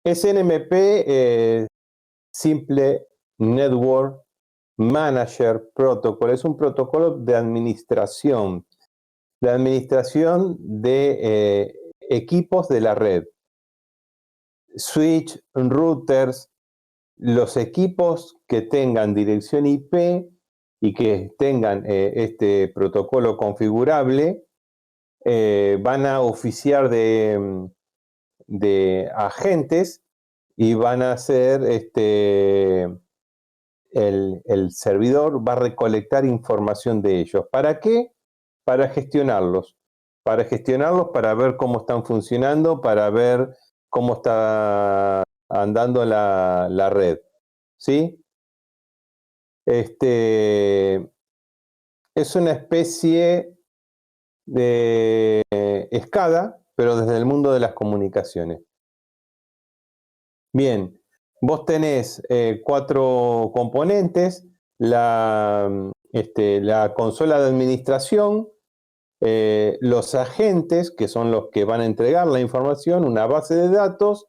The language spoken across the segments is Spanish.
SNMP, Simple Network Manager Protocol, es un protocolo de administración de equipos de la red. Switch, routers, los equipos que tengan dirección IP y que tengan este protocolo configurable van a oficiar de agentes y van a hacer el servidor va a recolectar información de ellos. ¿Para qué? Para gestionarlos. Para gestionarlos, para ver cómo están funcionando, para ver cómo está andando la red. ¿Sí? Es una especie de SCADA, pero desde el mundo de las comunicaciones. Bien, vos tenés 4 componentes: la consola de administración, los agentes, que son los que van a entregar la información, una base de datos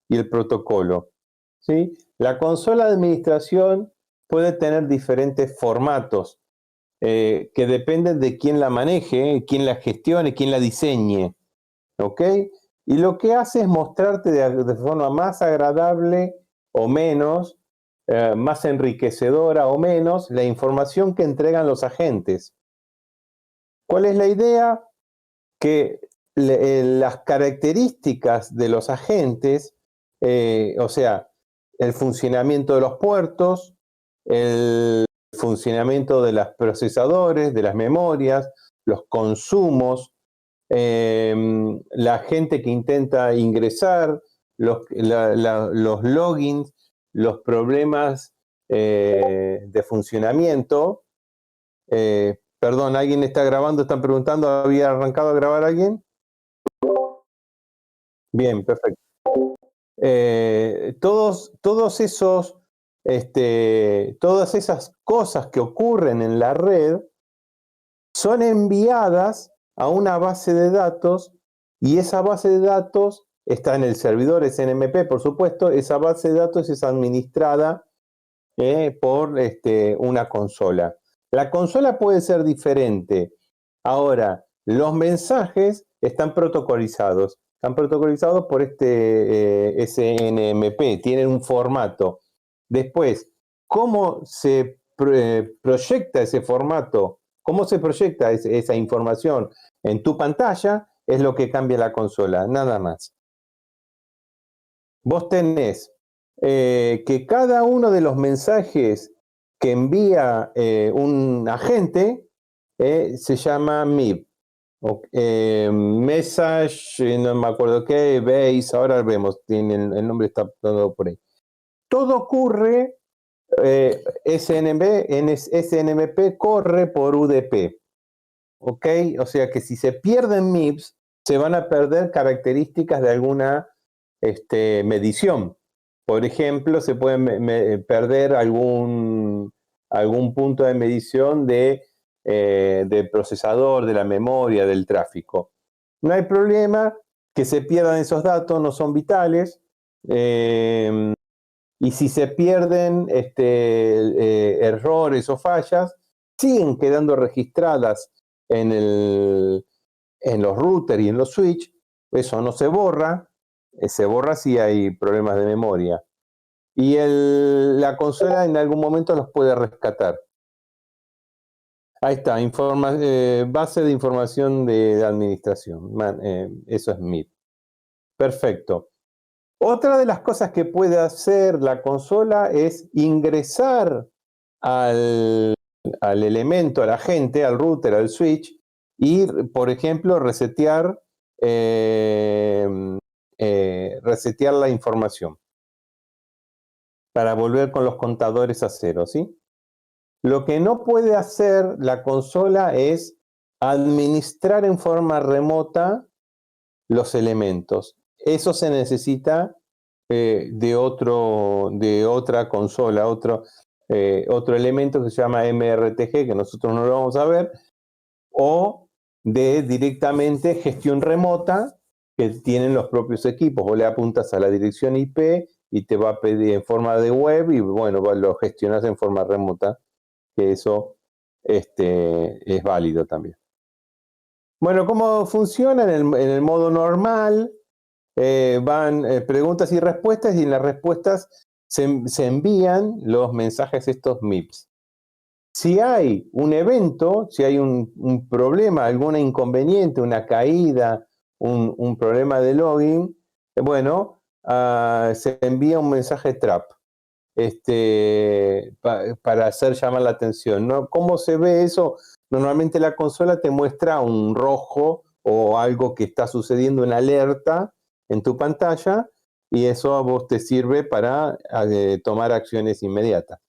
y el protocolo. ¿Sí? La consola de administración puede tener diferentes formatos que dependen de quién la maneje, quién la gestione, quién la diseñe. ¿Ok? Y lo que hace es mostrarte de forma más agradable o menos, más enriquecedora o menos, la información que entregan los agentes. ¿Cuál es la idea? Que las características de los agentes, o sea, el funcionamiento de los puertos, el funcionamiento de los procesadores, de las memorias, los consumos, la gente que intenta ingresar, los logins, los problemas de funcionamiento. Perdón, ¿alguien está grabando? ¿Están preguntando? ¿Había arrancado a grabar alguien? Bien, perfecto. Todas esas cosas que ocurren en la red son enviadas a una base de datos y esa base de datos está en el servidor SNMP, por supuesto. Esa base de datos es administrada por una consola. La consola puede ser diferente. Ahora, los mensajes están protocolizados por SNMP, tienen un formato. Después, ¿cómo se proyecta ese formato? ¿Cómo se proyecta esa información en tu pantalla? Es lo que cambia la consola, nada más. Vos tenés que cada uno de los mensajes que envía un agente se llama MIB. Message, no me acuerdo qué, base, ahora vemos, el nombre está todo por ahí. Todo ocurre, SNMP corre por UDP. ¿Ok? O sea que si se pierden MIBs, se van a perder características de alguna medición. Por ejemplo, se puede perder algún punto de medición del procesador, de la memoria, del tráfico. No hay problema que se pierdan esos datos, no son vitales. Y si se pierden errores o fallas, siguen quedando registradas en los routers y en los switch. Eso no se borra. Se borra si hay problemas de memoria. Y la consola en algún momento los puede rescatar. Ahí está, base de información de administración. Eso es MIB. Perfecto. Otra de las cosas que puede hacer la consola es ingresar al elemento, al agente, al router, al switch, y, por ejemplo, resetear la información para volver con los contadores a cero, ¿sí? Lo que no puede hacer la consola es administrar en forma remota los elementos. Eso se necesita de otra consola, otro elemento que se llama MRTG, que nosotros no lo vamos a ver, o de directamente gestión remota que tienen los propios equipos. Vos le apuntas a la dirección IP y te va a pedir en forma de web y bueno, lo gestionas en forma remota, que eso es válido también. Bueno, ¿cómo funciona? En el modo normal van preguntas y respuestas, y en las respuestas se envían los mensajes estos MIPS. Si hay un evento, si hay un problema, algún inconveniente, una caída, un problema de login, bueno, se envía un mensaje trap para hacer llamar la atención, ¿no? ¿Cómo se ve eso? Normalmente la consola te muestra un rojo o algo que está sucediendo, una alerta en tu pantalla, y eso a vos te sirve para tomar acciones inmediatas.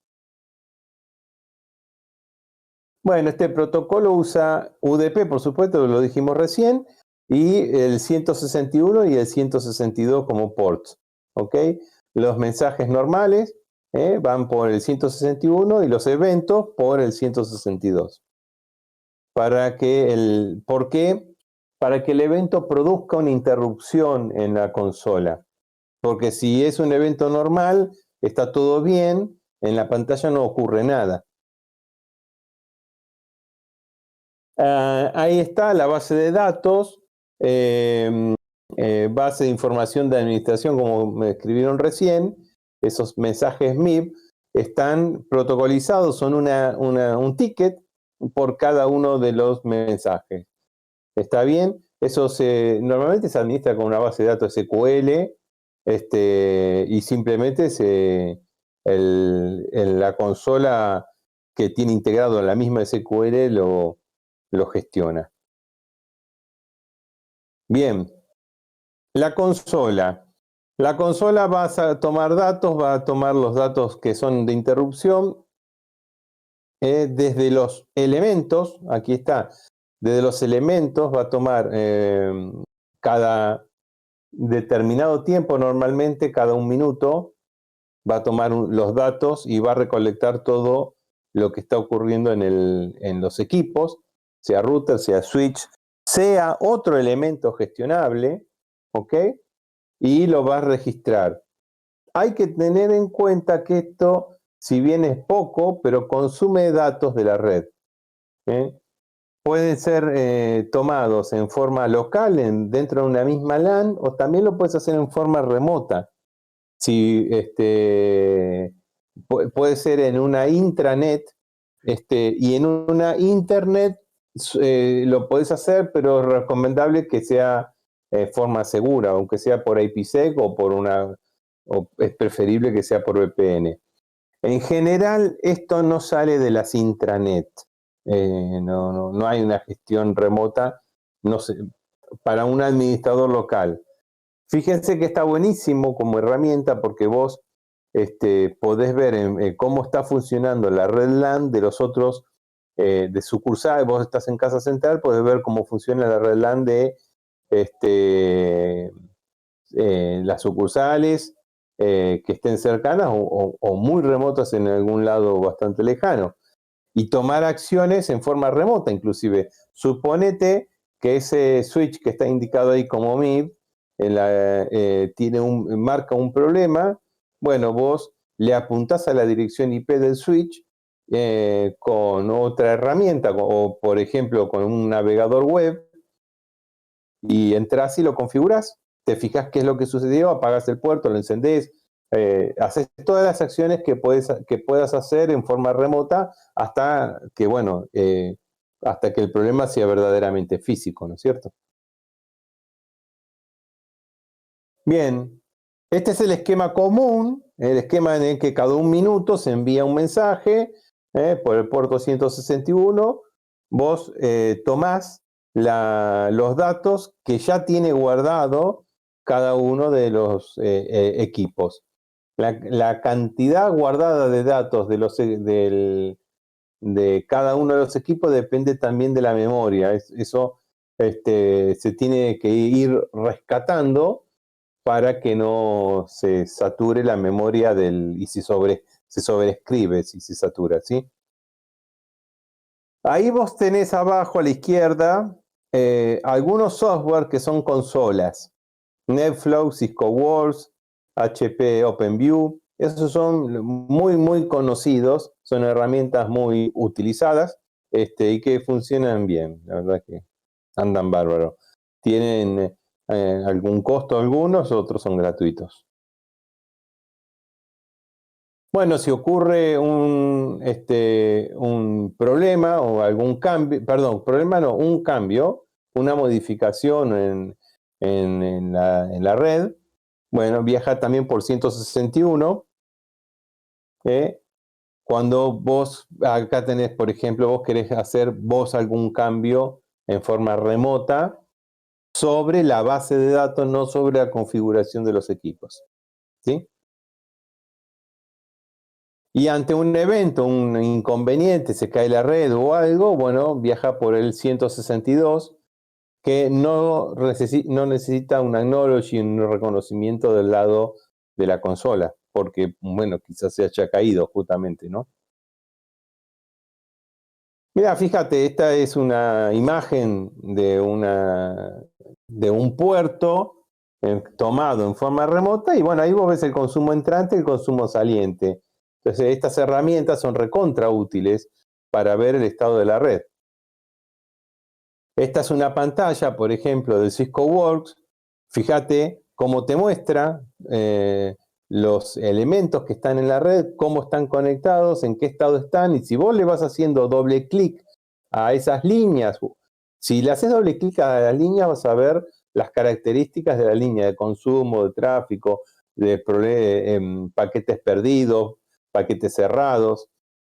Bueno, este protocolo usa UDP, por supuesto, lo dijimos recién, y el 161 y el 162 como ports, ¿ok? Los mensajes normales van por el 161 y los eventos por el 162. ¿Por qué? Para que el evento produzca una interrupción en la consola. Porque si es un evento normal, está todo bien, en la pantalla no ocurre nada. Ahí está la base de datos, base de información de administración, como me escribieron recién. Esos mensajes MIP están protocolizados, son un ticket por cada uno de los mensajes. ¿Está bien? Eso normalmente se administra con una base de datos SQL, y simplemente la consola que tiene integrado en la misma SQL lo gestiona. Bien, la consola. La consola va a tomar datos, va a tomar los datos que son de interrupción desde los elementos, aquí está, desde los elementos va a tomar cada determinado tiempo, normalmente cada un minuto, va a tomar los datos y va a recolectar todo lo que está ocurriendo en los equipos, sea router, sea switch, sea otro elemento gestionable, ¿ok? Y lo va a registrar. Hay que tener en cuenta que esto, si bien es poco, pero consume datos de la red. Pueden ser tomados en forma local, dentro de una misma LAN, o también lo puedes hacer en forma remota. Si puede ser en una intranet, y en una internet lo podés hacer, pero es recomendable que sea forma segura, aunque sea por IPsec o es preferible que sea por VPN. En general, esto no sale de las intranet. No hay una gestión remota, no sé, para un administrador local. Fíjense que está buenísimo como herramienta, porque vos podés ver cómo está funcionando la red LAN de los otros de sucursales. Vos estás en Casa Central, podés ver cómo funciona la red LAN de las sucursales que estén cercanas o muy remotas en algún lado bastante lejano, y tomar acciones en forma remota. Inclusive, suponete que ese switch que está indicado ahí como MIB marca un problema. Bueno, vos le apuntás a la dirección IP del switch con otra herramienta, o por ejemplo con un navegador web, y entras y lo configuras, te fijas qué es lo que sucedió, apagas el puerto, lo encendés, haces todas las acciones que puedas hacer en forma remota hasta que, hasta que el problema sea verdaderamente físico, ¿no es cierto? Bien, este es el esquema común, el esquema en el que cada un minuto se envía un mensaje por el puerto 161. Vos tomás los datos que ya tiene guardado cada uno de los equipos. La cantidad guardada de datos de cada uno de los equipos depende también de la memoria. Eso se tiene que ir rescatando para que no se sature la memoria y se sobreescribe si se satura, ¿sí? Ahí vos tenés abajo a la izquierda algunos software que son consolas. NetFlow, Cisco Works, HP OpenView. Esos son muy conocidos, son herramientas muy utilizadas y que funcionan bien, la verdad que andan bárbaro. Tienen algún costo algunos, otros son gratuitos. Bueno, si ocurre un problema o algún cambio, perdón, problema no, un cambio, una modificación en la red, bueno, viaja también por 161. Cuando vos, acá tenés, por ejemplo, vos querés hacer vos algún cambio en forma remota sobre la base de datos, no sobre la configuración de los equipos. ¿Sí? Y ante un evento, un inconveniente, se cae la red o algo, bueno, viaja por el 162, que no necesita un acknowledge y un reconocimiento del lado de la consola, porque, bueno, quizás se haya caído justamente, ¿no? Mira, fíjate, esta es una imagen de un puerto tomado en forma remota y bueno, ahí vos ves el consumo entrante y el consumo saliente. Entonces, estas herramientas son recontra útiles para ver el estado de la red. Esta es una pantalla, por ejemplo, del Cisco Works. Fíjate cómo te muestra los elementos que están en la red, cómo están conectados, en qué estado están, y si vos le vas haciendo doble clic a esas líneas, si le haces doble clic a la línea vas a ver las características de la línea de consumo, de tráfico, de paquetes perdidos, paquetes cerrados,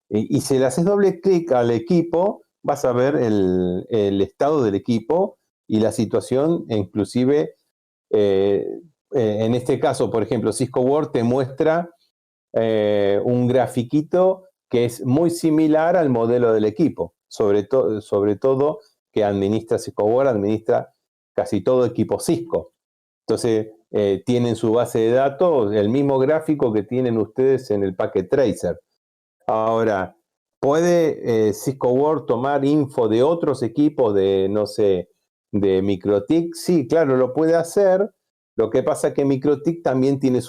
y si le haces doble clic al equipo, vas a ver el estado del equipo y la situación, e inclusive en este caso, por ejemplo, Cisco Word te muestra un grafiquito que es muy similar al modelo del equipo, sobre todo que administra Cisco Word, administra casi todo equipo Cisco. Entonces, tienen su base de datos, el mismo gráfico que tienen ustedes en el Packet Tracer. Ahora, ¿puede Cisco Word tomar info de otros equipos de, no sé, de MikroTik? Sí, claro, lo puede hacer. Lo que pasa es que MikroTik también tiene eh,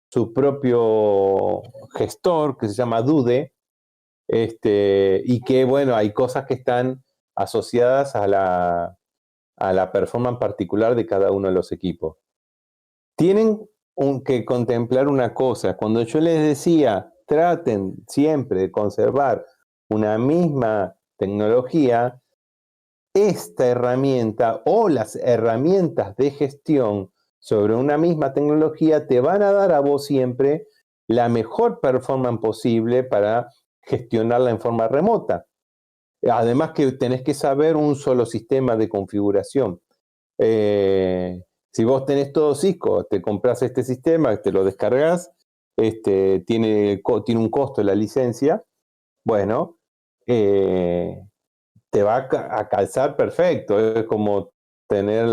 su propio gestor que se llama Dude, y que, bueno, hay cosas que están asociadas a la performance particular de cada uno de los equipos. Tienen que contemplar una cosa. Cuando yo les decía, traten siempre de conservar una misma tecnología, esta herramienta o las herramientas de gestión sobre una misma tecnología te van a dar a vos siempre la mejor performance posible para gestionarla en forma remota. Además que tenés que saber un solo sistema de configuración. Si vos tenés todo Cisco, te compras este sistema, te lo descargas, tiene un costo la licencia, bueno, te va a calzar perfecto, es como tener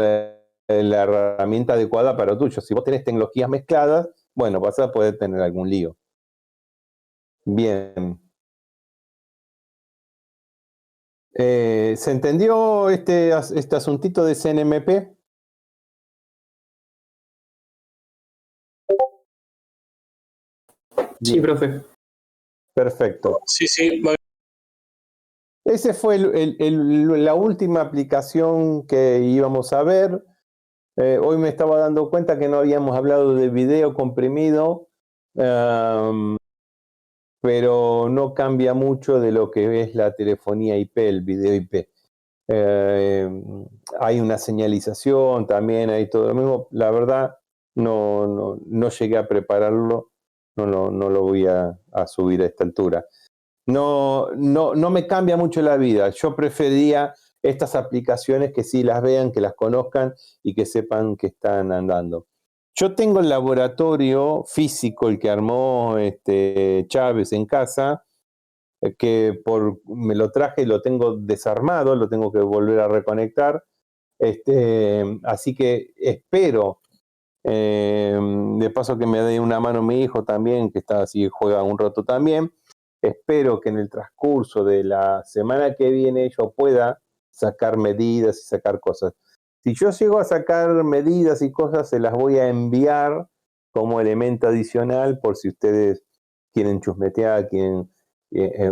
la herramienta adecuada para lo tuyo. Si vos tenés tecnologías mezcladas, bueno, vas a poder tener algún lío. Bien. ¿Se entendió este asuntito de CNMP? Sí, profe. Perfecto. Sí, sí. Esa fue la última aplicación que íbamos a ver. Hoy me estaba dando cuenta que no habíamos hablado de video comprimido, pero no cambia mucho de lo que es la telefonía IP, el video IP. Hay una señalización también, hay todo lo mismo. La verdad, no llegué a prepararlo, no lo voy a subir a esta altura. No me cambia mucho la vida. Yo preferiría estas aplicaciones que sí las vean, que las conozcan y que sepan que están andando. Yo tengo el laboratorio físico, el que armó Chávez en casa, que me lo traje y lo tengo desarmado, lo tengo que volver a reconectar. Así que espero, de paso que me dé una mano mi hijo también, que está así, juega un rato también. Espero que en el transcurso de la semana que viene yo pueda sacar medidas y sacar cosas. Si yo llego a sacar medidas y cosas, se las voy a enviar como elemento adicional por si ustedes quieren chusmetear, quieren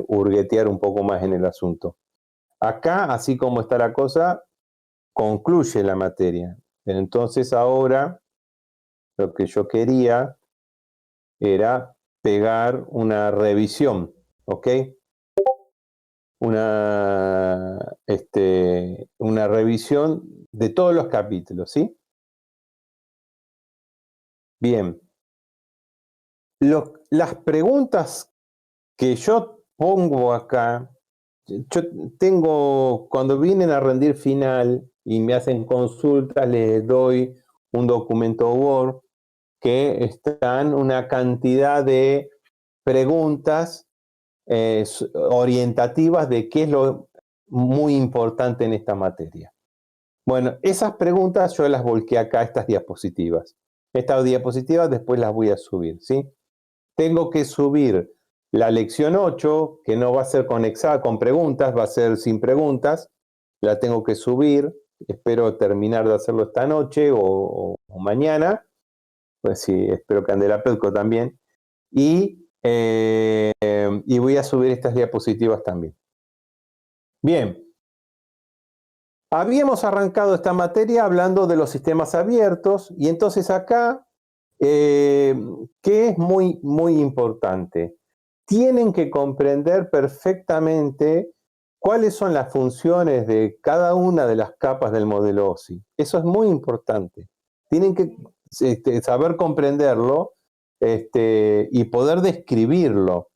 hurguetear un poco más en el asunto. Acá, así como está la cosa, concluye la materia. Entonces ahora lo que yo quería era pegar una revisión, ¿ok? Una revisión de todos los capítulos, ¿sí? Bien. Las preguntas que yo pongo acá, yo tengo, cuando vienen a rendir final y me hacen consultas, les doy un documento Word que están una cantidad de preguntas orientativas de qué es lo muy importante en esta materia. Bueno, esas preguntas yo las volqué acá a estas diapositivas. Estas diapositivas después las voy a subir, ¿sí? Tengo que subir la lección 8, que no va a ser conexada con preguntas, va a ser sin preguntas. La tengo que subir, espero terminar de hacerlo esta noche o mañana. Pues sí, espero que Candela Pelco también. Y voy a subir estas diapositivas también. Bien, habíamos arrancado esta materia hablando de los sistemas abiertos y entonces acá, ¿qué es muy importante? Tienen que comprender perfectamente cuáles son las funciones de cada una de las capas del modelo OSI. Eso es muy importante. Tienen que saber comprenderlo y poder describirlo.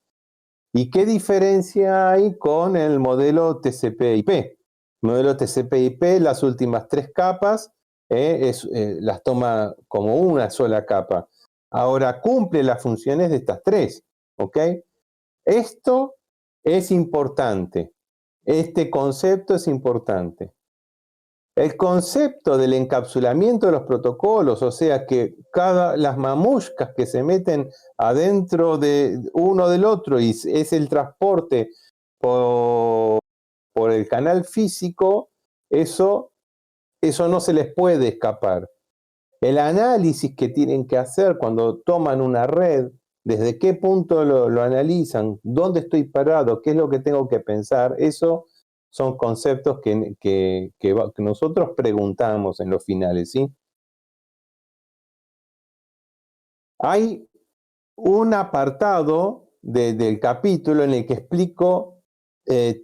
¿Y qué diferencia hay con el modelo TCP/IP? El modelo TCP/IP, las últimas 3 capas, las toma como una sola capa. Ahora cumple las funciones de estas 3, ¿ok? Esto es importante. Este concepto es importante. El concepto del encapsulamiento de los protocolos, o sea que las mamushkas que se meten adentro de uno del otro y es el transporte por el canal físico, eso no se les puede escapar. El análisis que tienen que hacer cuando toman una red, desde qué punto lo analizan, dónde estoy parado, qué es lo que tengo que pensar, eso son conceptos que nosotros preguntamos en los finales, ¿sí? Hay un apartado del capítulo en el que explico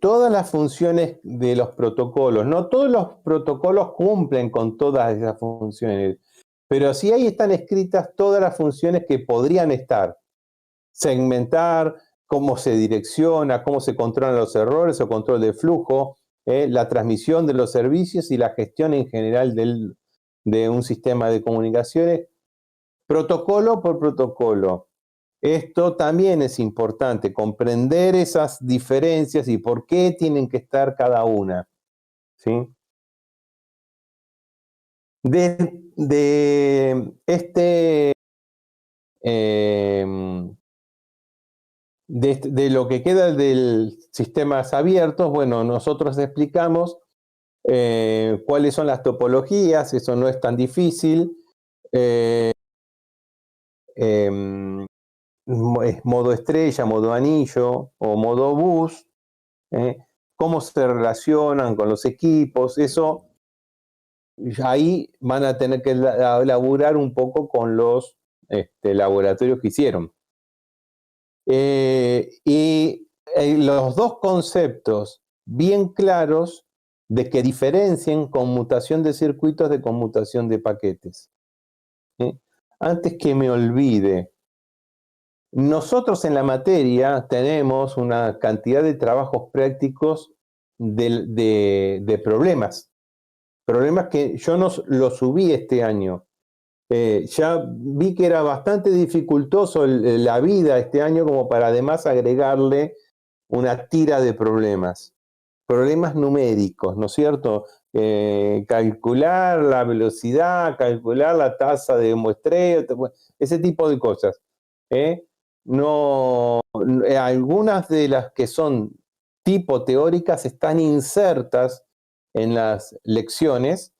todas las funciones de los protocolos. No todos los protocolos cumplen con todas esas funciones, pero sí ahí están escritas todas las funciones que podrían estar. Segmentar, cómo se direcciona, cómo se controlan los errores o control de flujo, la transmisión de los servicios y la gestión en general de un sistema de comunicaciones, protocolo por protocolo. Esto también es importante, comprender esas diferencias y por qué tienen que estar cada una, ¿sí? De lo que queda del sistemas abiertos, bueno, nosotros explicamos cuáles son las topologías, eso no es tan difícil. Es modo estrella, modo anillo o modo bus, cómo se relacionan con los equipos, eso ahí van a tener que laburar un poco con los laboratorios que hicieron. Y los dos conceptos bien claros de que diferencien conmutación de circuitos de conmutación de paquetes. Antes que me olvide, nosotros en la materia tenemos una cantidad de trabajos prácticos de problemas que yo no los subí este año. Ya vi que era bastante dificultoso la vida este año como para además agregarle una tira de problemas numéricos, ¿no es cierto? Calcular la velocidad, calcular la tasa de muestreo, ese tipo de cosas. No, algunas de las que son tipo teóricas están insertas en las lecciones,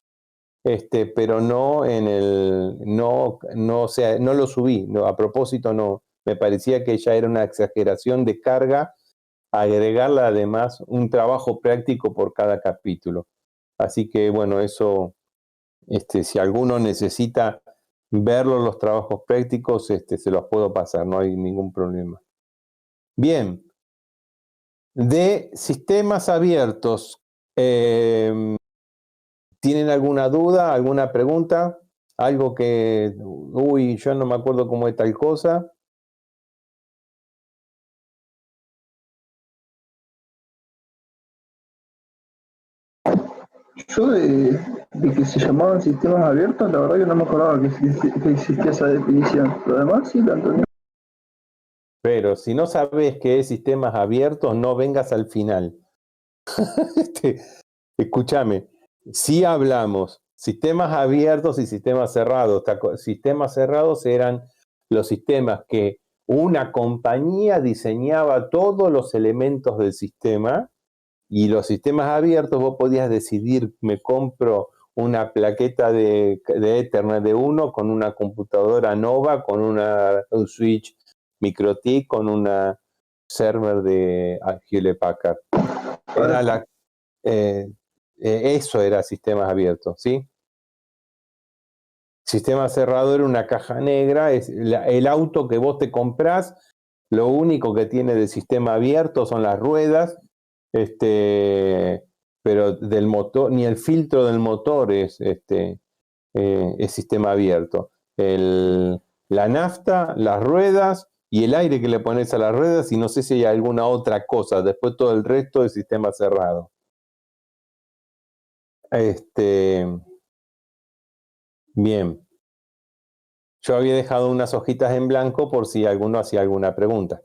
pero no en o sea, no lo subí, no, a propósito no. Me parecía que ya era una exageración de carga agregarle además un trabajo práctico por cada capítulo. Así que bueno, eso, si alguno necesita verlo los trabajos prácticos, se los puedo pasar, no hay ningún problema. Bien, de sistemas abiertos, ¿tienen alguna duda, alguna pregunta? Algo que, yo no me acuerdo cómo es tal cosa. Yo de que se llamaban sistemas abiertos, la verdad que no me acordaba que existía esa definición. Lo demás sí lo entendí. Pero si no sabes qué es sistemas abiertos, no vengas al final. Escúchame, si hablamos sistemas abiertos y sistemas cerrados. Sistemas cerrados eran los sistemas que una compañía diseñaba todos los elementos del sistema, y los sistemas abiertos vos podías decidir, me compro una plaqueta de Ethernet de uno con una computadora Nova, con un switch MikroTik, con una server de Hewlett Packard. Era eso era sistemas abiertos, ¿sí? Sistema cerrado era una caja negra, es el auto que vos te comprás, lo único que tiene de sistema abierto son las ruedas, pero del motor, ni el filtro del motor es sistema abierto. La nafta, las ruedas y el aire que le pones a las ruedas, y no sé si hay alguna otra cosa, después todo el resto es sistema cerrado. Bien. Yo había dejado unas hojitas en blanco por si alguno hacía alguna pregunta.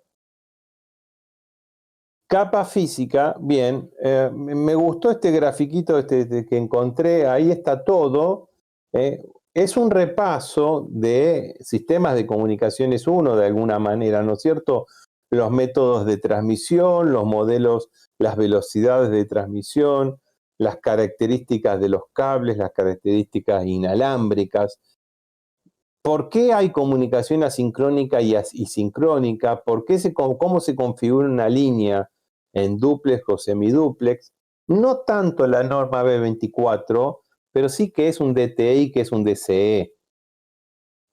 Capa física, bien, me gustó este grafiquito que encontré, ahí está todo. Es un repaso de sistemas de comunicaciones 1 de alguna manera, ¿no es cierto? Los métodos de transmisión, los modelos, las velocidades de transmisión, las características de los cables, las características inalámbricas. ¿Por qué hay comunicación asincrónica y sincrónica? ¿Cómo se configura una línea en dúplex o semidúplex? No tanto la norma B24, pero sí que es un DTI, que es un DCE.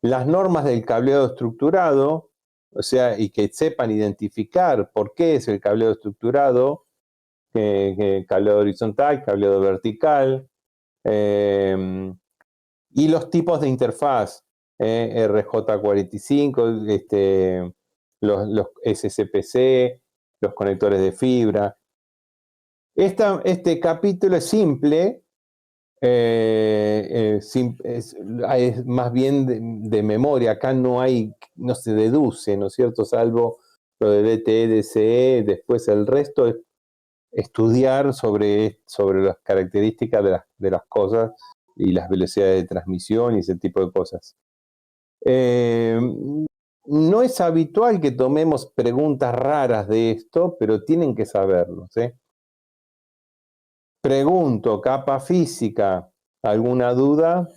Las normas del cableado estructurado, o sea, y que sepan identificar por qué es el cableado estructurado, cableado horizontal, cableado vertical, y los tipos de interfaz. RJ45, los SCPC, los conectores de fibra. Este capítulo es simple, es más bien de memoria. Acá no se deduce, ¿no es cierto? Salvo lo de DTE, DCE, después el resto es estudiar sobre las características de las cosas y las velocidades de transmisión y ese tipo de cosas. No es habitual que tomemos preguntas raras de esto, pero tienen que saberlo, ¿sí? Pregunto, capa física, ¿alguna duda?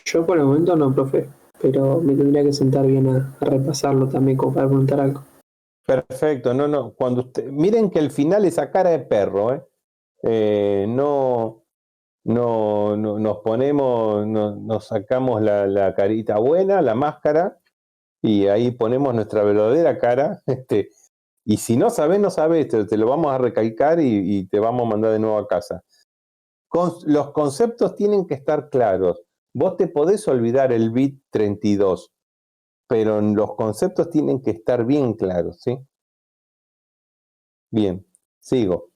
Yo por el momento no, profe, pero me tendría que sentar bien a repasarlo también como para preguntar algo. Perfecto, no. Miren que el final es a cara de perro, no nos ponemos, nos sacamos la carita buena, la máscara, y ahí ponemos nuestra verdadera cara, y si no sabes, no sabes, te lo vamos a recalcar y te vamos a mandar de nuevo a casa. Los conceptos tienen que estar claros. Vos te podés olvidar el bit 32, pero los conceptos tienen que estar bien claros, ¿sí? Bien, sigo.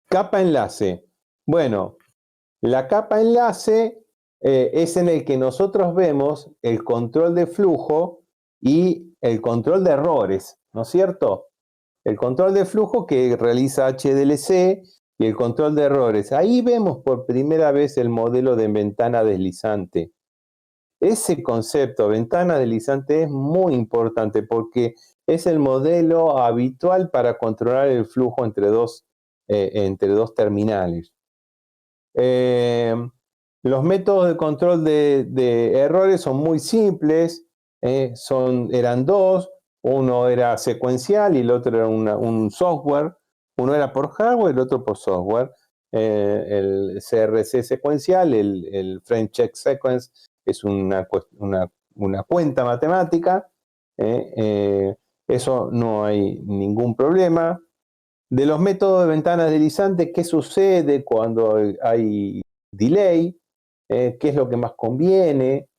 Capa enlace. Bueno, la capa enlace es en el que nosotros vemos el control de flujo y el control de errores, ¿no es cierto? El control de flujo que realiza HDLC y el control de errores. Ahí vemos por primera vez el modelo de ventana deslizante. ese concepto, ventana deslizante, es muy importante porque es el modelo habitual para controlar el flujo entre dos terminales. Los métodos de control de errores son muy simples, eran dos, uno era secuencial y el otro era un software, uno era por hardware y el otro por software. El CRC secuencial, el Frame Check Sequence, es una cuenta matemática, eso no hay ningún problema. De los métodos de ventana deslizante, ¿qué sucede cuando hay delay? ¿Qué es lo que más conviene?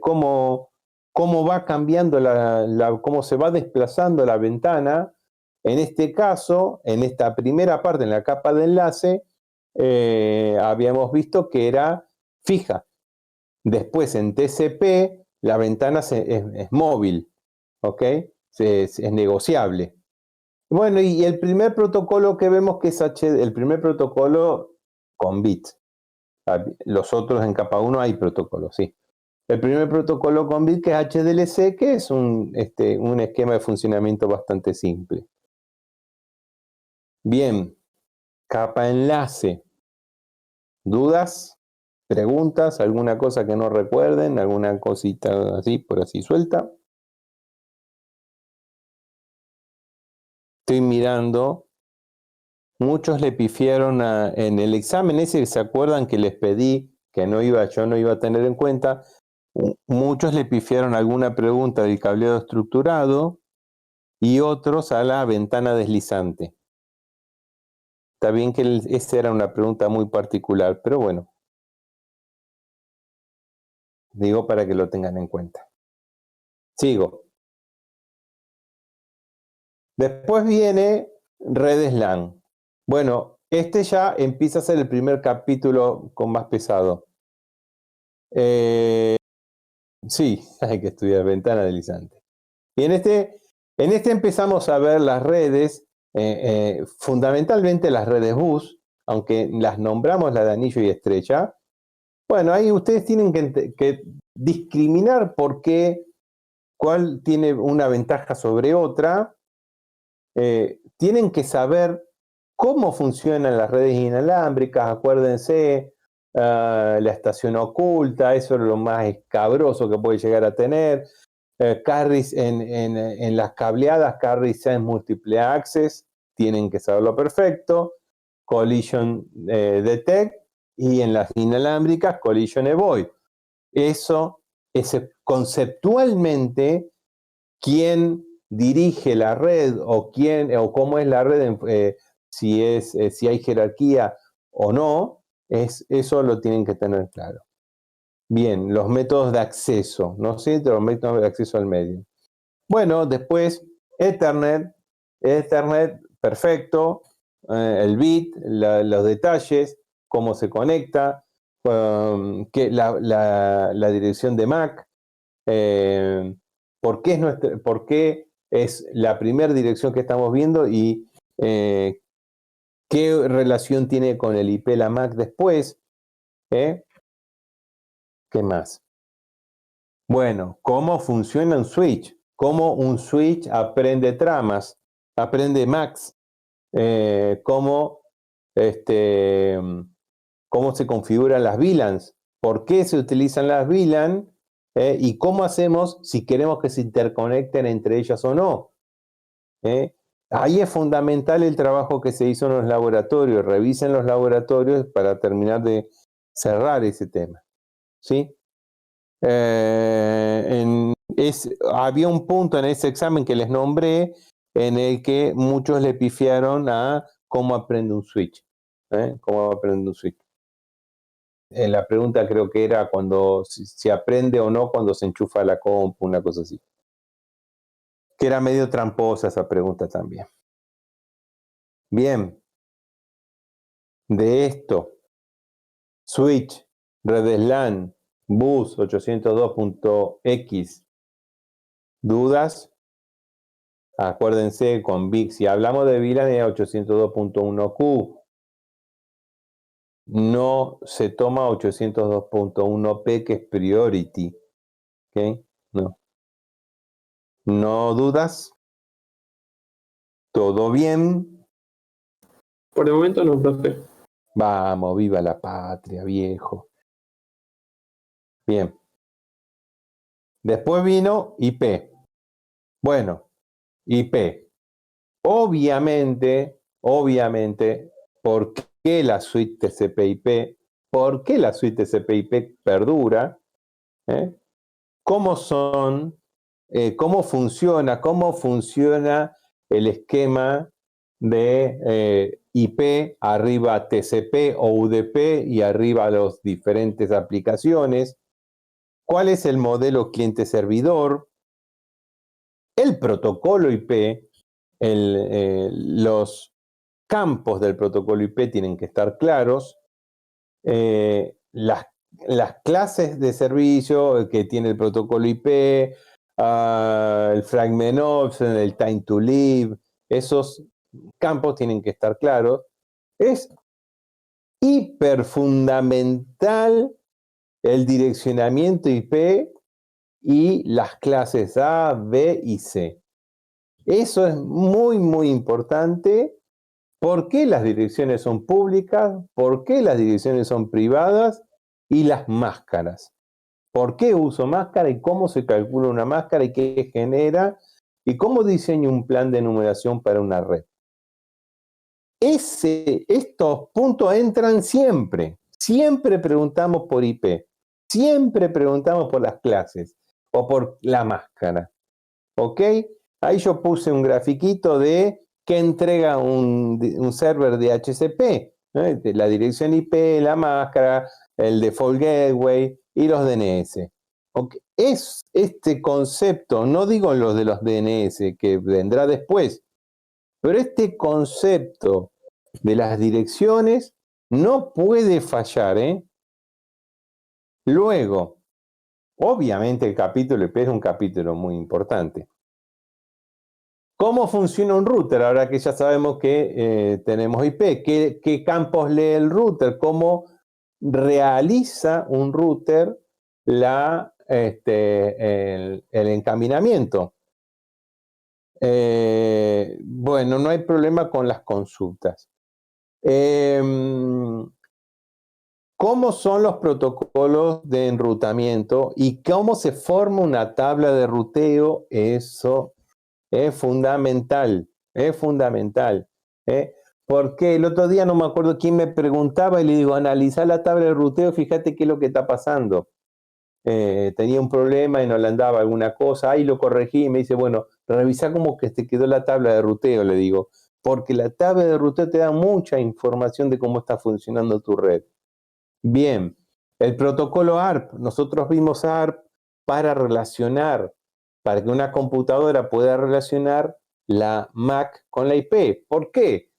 ¿Cómo va cambiando cómo se va desplazando la ventana? En este caso, en esta primera parte, en la capa de enlace, habíamos visto que era fija. Después, en TCP, la ventana es móvil, ¿ok? Es negociable. Bueno, y el primer protocolo que vemos que es el primer protocolo con bits. Los otros en capa 1 hay protocolos, sí. El primer protocolo con bit que es HDLC, que es un esquema de funcionamiento bastante simple. Bien, capa enlace. ¿Dudas? ¿Preguntas? ¿Alguna cosa que no recuerden? ¿Alguna cosita así, por así suelta? Estoy mirando. Muchos le pifiaron en el examen ese, ¿se acuerdan que les pedí que yo no iba a tener en cuenta? Muchos le pifiaron alguna pregunta del cableado estructurado y otros a la ventana deslizante. Está bien que esa era una pregunta muy particular, pero bueno, digo para que lo tengan en cuenta. Sigo. Después viene redes LAN. Bueno, este ya empieza a ser el primer capítulo con más pesado. Sí, hay que estudiar ventana deslizante. Y en este empezamos a ver las redes, fundamentalmente las redes bus, aunque las nombramos la de anillo y estrecha. Bueno, ahí ustedes tienen que discriminar cuál tiene una ventaja sobre otra. Tienen que saber cómo funcionan las redes inalámbricas, acuérdense, la estación oculta, eso es lo más escabroso que puede llegar a tener. Carries en las cableadas, carries en múltiple access, tienen que saberlo perfecto. Collision detect, y en las inalámbricas, collision avoid. Eso es conceptualmente quién dirige la red o cómo es la red, si hay jerarquía o no, eso lo tienen que tener claro. Bien, los métodos de acceso, ¿no es cierto? Los métodos de acceso al medio. Bueno, después Ethernet, perfecto, el bit, los detalles, cómo se conecta, la dirección de MAC, por qué es la primera dirección que estamos viendo y qué relación tiene con el IP la MAC después. ¿Qué más? Bueno, ¿cómo funciona un switch? ¿Cómo un switch aprende tramas? Aprende MACs. Cómo se configuran las VLANs. ¿Por qué se utilizan las VLAN? ¿Y cómo hacemos si queremos que se interconecten entre ellas o no? Ahí es fundamental el trabajo que se hizo en los laboratorios. Revisen los laboratorios para terminar de cerrar ese tema. ¿Sí? Había un punto en ese examen que les nombré en el que muchos le pifiaron a cómo aprende un switch. ¿Cómo aprende un switch? La pregunta creo que era si aprende o no cuando se enchufa la compu, una cosa así. Que era medio tramposa esa pregunta también. Bien. De esto, switch, redes LAN, bus 802.x. ¿Dudas? Acuérdense con VIC, si hablamos de VLAN es 802.1q. no se toma 802.1p, que es priority. ¿Okay? No dudas. ¿Todo bien? Por el momento no, profe. Vamos, viva la patria, viejo. Bien. Después vino IP. Bueno, IP. Obviamente, ¿por qué la suite TCP/IP? ¿Por qué la suite TCP/IP perdura? ¿Eh? ¿Cómo son? ¿Cómo funciona el esquema de IP, arriba TCP o UDP y arriba las diferentes aplicaciones? ¿Cuál es el modelo cliente-servidor? El protocolo IP, los campos del protocolo IP tienen que estar claros. Las clases de servicio que tiene el protocolo IP, el fragment option, el time to live, esos campos tienen que estar claros. Es hiper fundamental el direccionamiento IP y las clases A, B y C. Eso es muy, muy importante. ¿Por qué las direcciones son públicas? ¿Por qué las direcciones son privadas? Y las máscaras. ¿Por qué uso máscara y cómo se calcula una máscara y qué genera? ¿Y cómo diseño un plan de numeración para una red? Estos puntos entran siempre. Siempre preguntamos por IP. Siempre preguntamos por las clases o por la máscara. ¿Ok? Ahí yo puse un grafiquito de qué entrega un server de HCP. La dirección IP, la máscara, el default gateway y los DNS. ¿Okay? Es este concepto, no digo los de los DNS, que vendrá después, pero este concepto de las direcciones no puede fallar. Luego, obviamente el capítulo IP es un capítulo muy importante. ¿Cómo funciona un router? Ahora que ya sabemos que tenemos IP, ¿qué campos lee el router? ¿Cómo realiza un router el encaminamiento? Bueno, no hay problema con las consultas. ¿Cómo son los protocolos de enrutamiento y cómo se forma una tabla de ruteo? Eso es fundamental, es fundamental. Porque el otro día no me acuerdo quién me preguntaba y le digo, analiza la tabla de ruteo, fíjate qué es lo que está pasando. Tenía un problema y no le andaba alguna cosa, ahí lo corregí y me dice, bueno, revisa cómo que te quedó la tabla de ruteo, le digo, porque la tabla de ruteo te da mucha información de cómo está funcionando tu red. Bien, el protocolo ARP, nosotros vimos ARP para relacionar, para que una computadora pueda relacionar la MAC con la IP. ¿Por qué?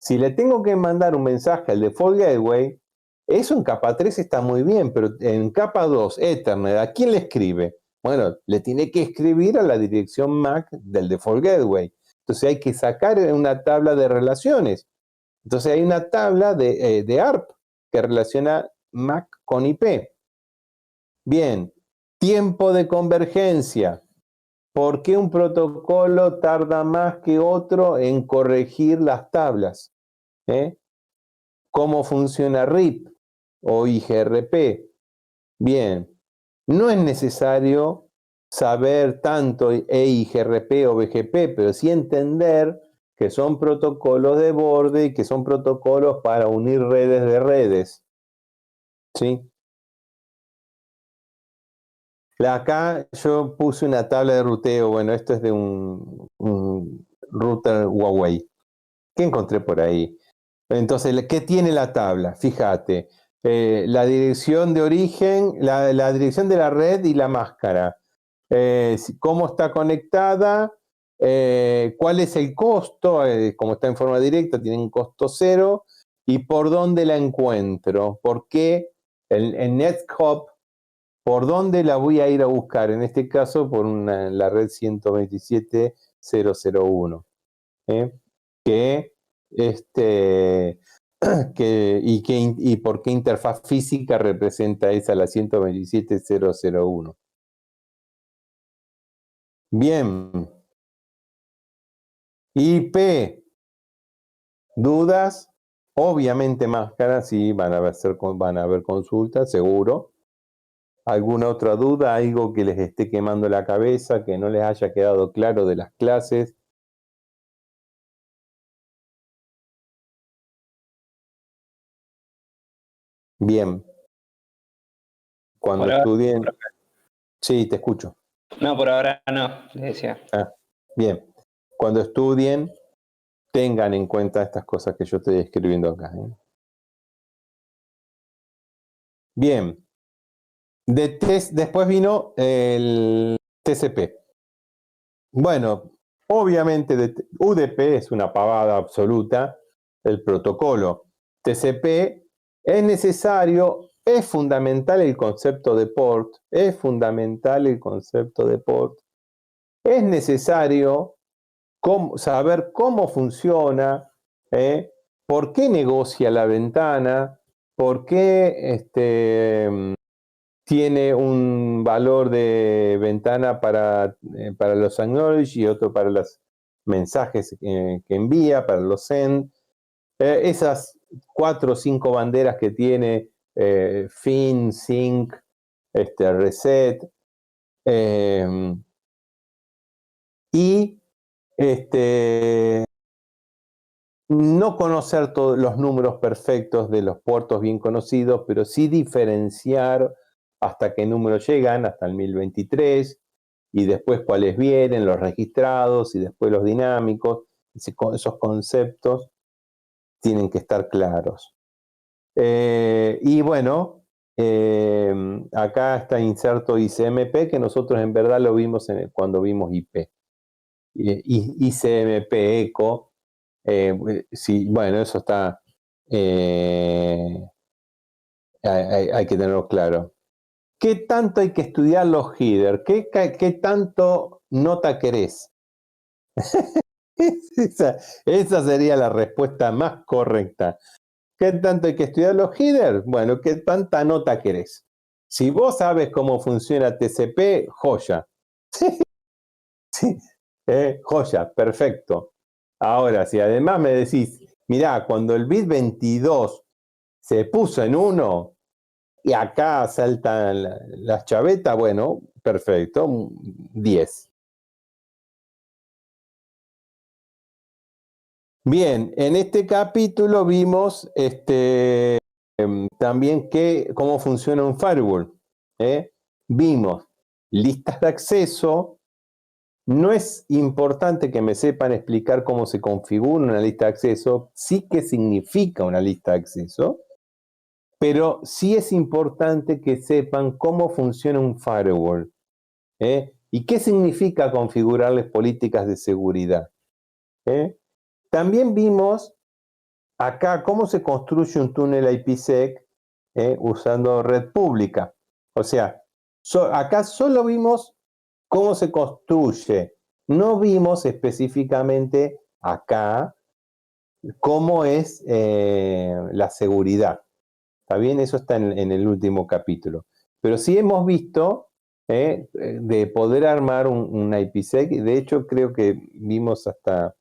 Si le tengo que mandar un mensaje al default gateway, eso en capa 3 está muy bien, pero en capa 2, Ethernet, ¿a quién le escribe? Bueno, le tiene que escribir a la dirección MAC del default gateway. Entonces hay que sacar una tabla de relaciones. Entonces hay una tabla de ARP que relaciona MAC con IP. Bien, tiempo de convergencia. ¿Por qué un protocolo tarda más que otro en corregir las tablas? ¿Cómo funciona RIP o IGRP? Bien, no es necesario saber tanto EIGRP o BGP, pero sí entender que son protocolos de borde y que son protocolos para unir redes de redes. ¿Sí? Acá yo puse una tabla de ruteo, bueno, esto es de un router Huawei, que encontré por ahí. Entonces, ¿qué tiene la tabla? Fíjate, la dirección de origen, la dirección de la red y la máscara. Cómo está conectada, cuál es el costo, como está en forma directa, tiene un costo cero, y por dónde la encuentro, por qué el NetHub, por dónde la voy a ir a buscar, en este caso por la red 127.0.0.1, que y por qué interfaz física representa esa la 127.0.0.1. Bien. IP. ¿Dudas? Obviamente máscara, sí, van a haber consultas, seguro. ¿Alguna otra duda? ¿Algo que les esté quemando la cabeza, que no les haya quedado claro de las clases? Bien. Cuando Por ahora, estudien... Sí, te escucho. no, por ahora no, les decía. Bien. Cuando estudien, tengan en cuenta estas cosas que yo estoy escribiendo acá. Bien. Después vino el TCP. Bueno, obviamente UDP es una pavada absoluta, el protocolo. TCP es necesario, es fundamental el concepto de port, es fundamental el concepto de port. Es necesario saber cómo funciona, por qué negocia la ventana, por qué tiene un valor de ventana para los acknowledge y otro para los mensajes que envía, para los send. Esas 4 o 5 banderas que tiene fin, sync, reset. Y no conocer todos los números perfectos de los puertos bien conocidos, pero sí diferenciar hasta qué número llegan, hasta el 1023, y después cuáles vienen, los registrados, y después los dinámicos. Esos conceptos tienen que estar claros. Y bueno, acá está inserto ICMP, que nosotros en verdad lo vimos cuando vimos IP. ICMP ECO, sí, bueno, eso está, hay que tenerlo claro. ¿Qué tanto hay que estudiar los headers? ¿Qué tanto nota querés? Esa sería la respuesta más correcta. ¿Qué tanto hay que estudiar los headers? Bueno, ¿qué tanta nota querés? Si vos sabes cómo funciona TCP, joya. Sí, joya, perfecto. Ahora, si además me decís, mirá, cuando el bit 22 se puso en 1 y acá saltan las chavetas, bueno, perfecto, 10. Bien, en este capítulo vimos también cómo funciona un firewall. Vimos listas de acceso. No es importante que me sepan explicar cómo se configura una lista de acceso, sí que significa una lista de acceso, pero sí es importante que sepan cómo funciona un firewall. ¿Y qué significa configurarles políticas de seguridad? También vimos acá cómo se construye un túnel IPsec usando red pública. O sea, acá solo vimos cómo se construye. No vimos específicamente acá cómo es la seguridad. ¿Está bien? Eso está en el último capítulo. Pero sí hemos visto de poder armar un IPsec. De hecho, creo que vimos hasta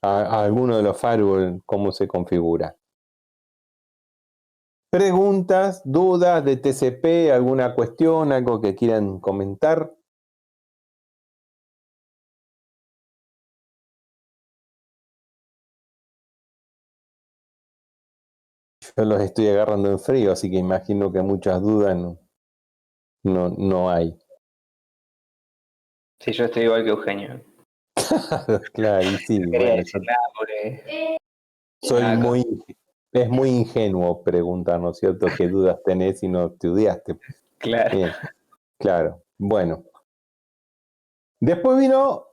a alguno de los firewall cómo se configura. ¿Preguntas, dudas de TCP, alguna cuestión, algo que quieran comentar? Yo los estoy agarrando en frío, así que imagino que muchas dudas no hay. Sí, yo estoy igual que Eugenio. Claro, y sí, No quería bueno, decir nada porque es muy ingenuo preguntar, ¿no es cierto? ¿Qué dudas tenés si no estudiaste? claro. Bien, claro, bueno. Después vino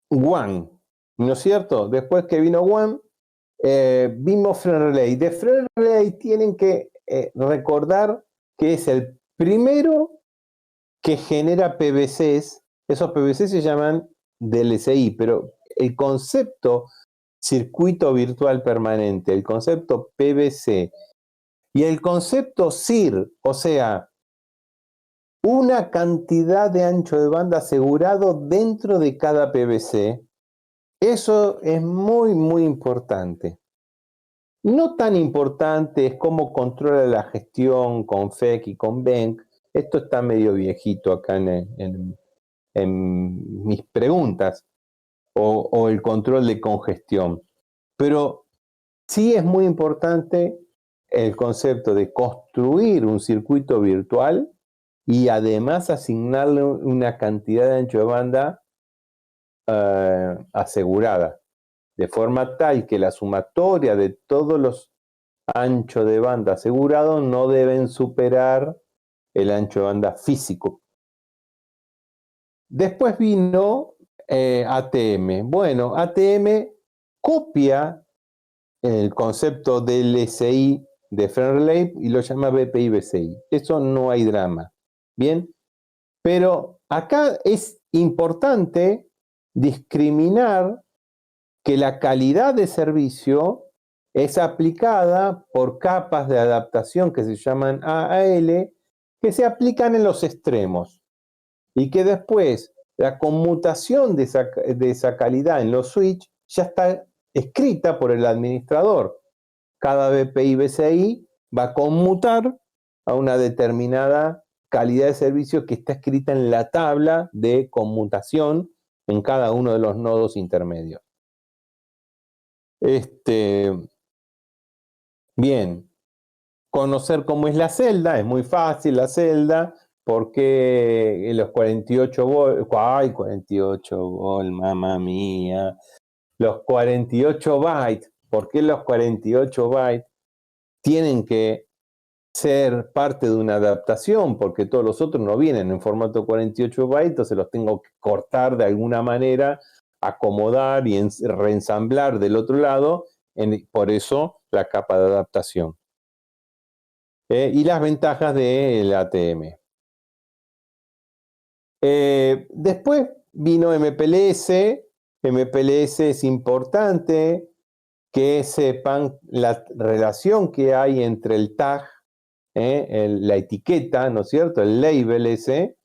WAN, ¿no es cierto? Después que vino WAN, vimos FreeRelay. De FreeRelay tienen que recordar que es el primero que genera PVCs. Esos PVCs se llaman DLCI, pero el concepto circuito virtual permanente, el concepto PVC y el concepto SIR, o sea, una cantidad de ancho de banda asegurado dentro de cada PVC, eso es muy, muy importante. No tan importante es cómo controla la gestión con FEC y con BENC. Esto está medio viejito acá en mis preguntas, o el control de congestión. Pero sí es muy importante el concepto de construir un circuito virtual y además asignarle una cantidad de ancho de banda asegurada, de forma tal que la sumatoria de todos los anchos de banda asegurados no deben superar el ancho de banda físico. Después vino ATM. Bueno, ATM copia el concepto del SI de Fenreley y lo llama BPI-BCI. Eso no hay drama. Bien, pero acá es importante discriminar que la calidad de servicio es aplicada por capas de adaptación que se llaman AAL, que se aplican en los extremos y que después la conmutación de esa calidad en los switch ya está escrita por el administrador. Cada BPI-BCI va a conmutar a una determinada calidad de servicio que está escrita en la tabla de conmutación en cada uno de los nodos intermedios. Bien, conocer cómo es la celda, es muy fácil la celda, porque los 48 volt, ¡ay, 48 volt, mamá mía! Los 48 bytes, ¿por qué los 48 bytes tienen que ser parte de una adaptación? Porque todos los otros no vienen en formato 48 bytes, entonces los tengo que cortar de alguna manera, acomodar y reensamblar del otro lado, por eso la capa de adaptación. Y las ventajas del ATM. Después vino MPLS. MPLS es importante que sepan la relación que hay entre el tag, la etiqueta, ¿no es cierto?, el label ese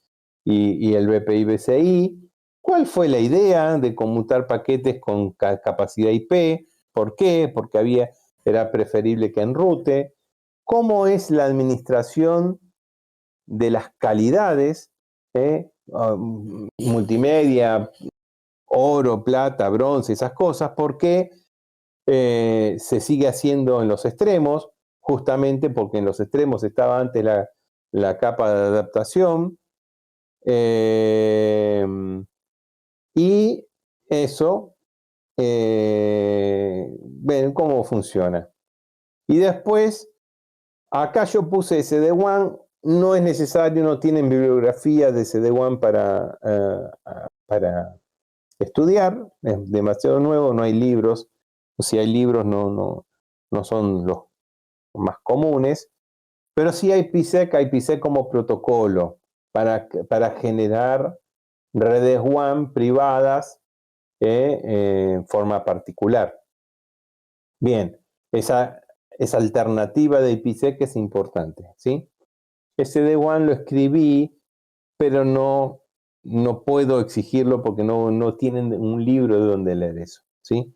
y el BPI-BCI. ¿Cuál fue la idea de conmutar paquetes con capacidad IP? ¿Por qué? Porque era preferible que enrute. ¿Cómo es la administración de las calidades? Multimedia, oro, plata, bronce, esas cosas. ¿Por qué se sigue haciendo en los extremos? Justamente porque en los extremos estaba antes la capa de adaptación. Y eso, ven cómo funciona. Y después, acá yo puse SD-WAN, no es necesario, no tienen bibliografía de SD-WAN para estudiar, es demasiado nuevo, no hay libros, o si hay libros no son los más comunes, pero sí hay IPsec como protocolo para generar redes WAN privadas en forma particular. Bien, esa alternativa de IPsec es importante, ¿sí? SD-WAN lo escribí, pero no puedo exigirlo porque no tienen un libro de donde leer eso, ¿sí?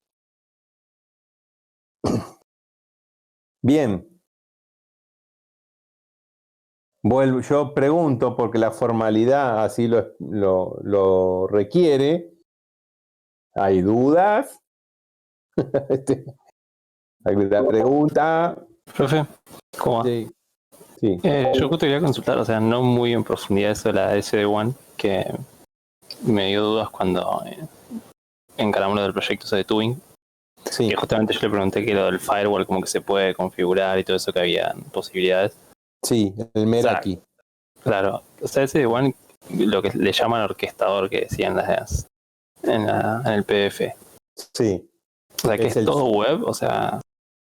Bien. Yo pregunto porque la formalidad así lo requiere. ¿Hay dudas? ¿Alguna pregunta? Profe, ¿cómo va? Sí. Sí. Yo te quería consultar, o sea, no muy en profundidad eso de la SD-WAN, que me dio dudas cuando encaramos lo del proyecto de Tubing. Sí. Que justamente yo le pregunté que lo del firewall como que se puede configurar y todo eso, que había posibilidades. Sí, el Meraki. Claro, o sea, SD-WAN, lo que le llaman orquestador que decían en el PDF. Sí. O sea, que es todo web, o sea...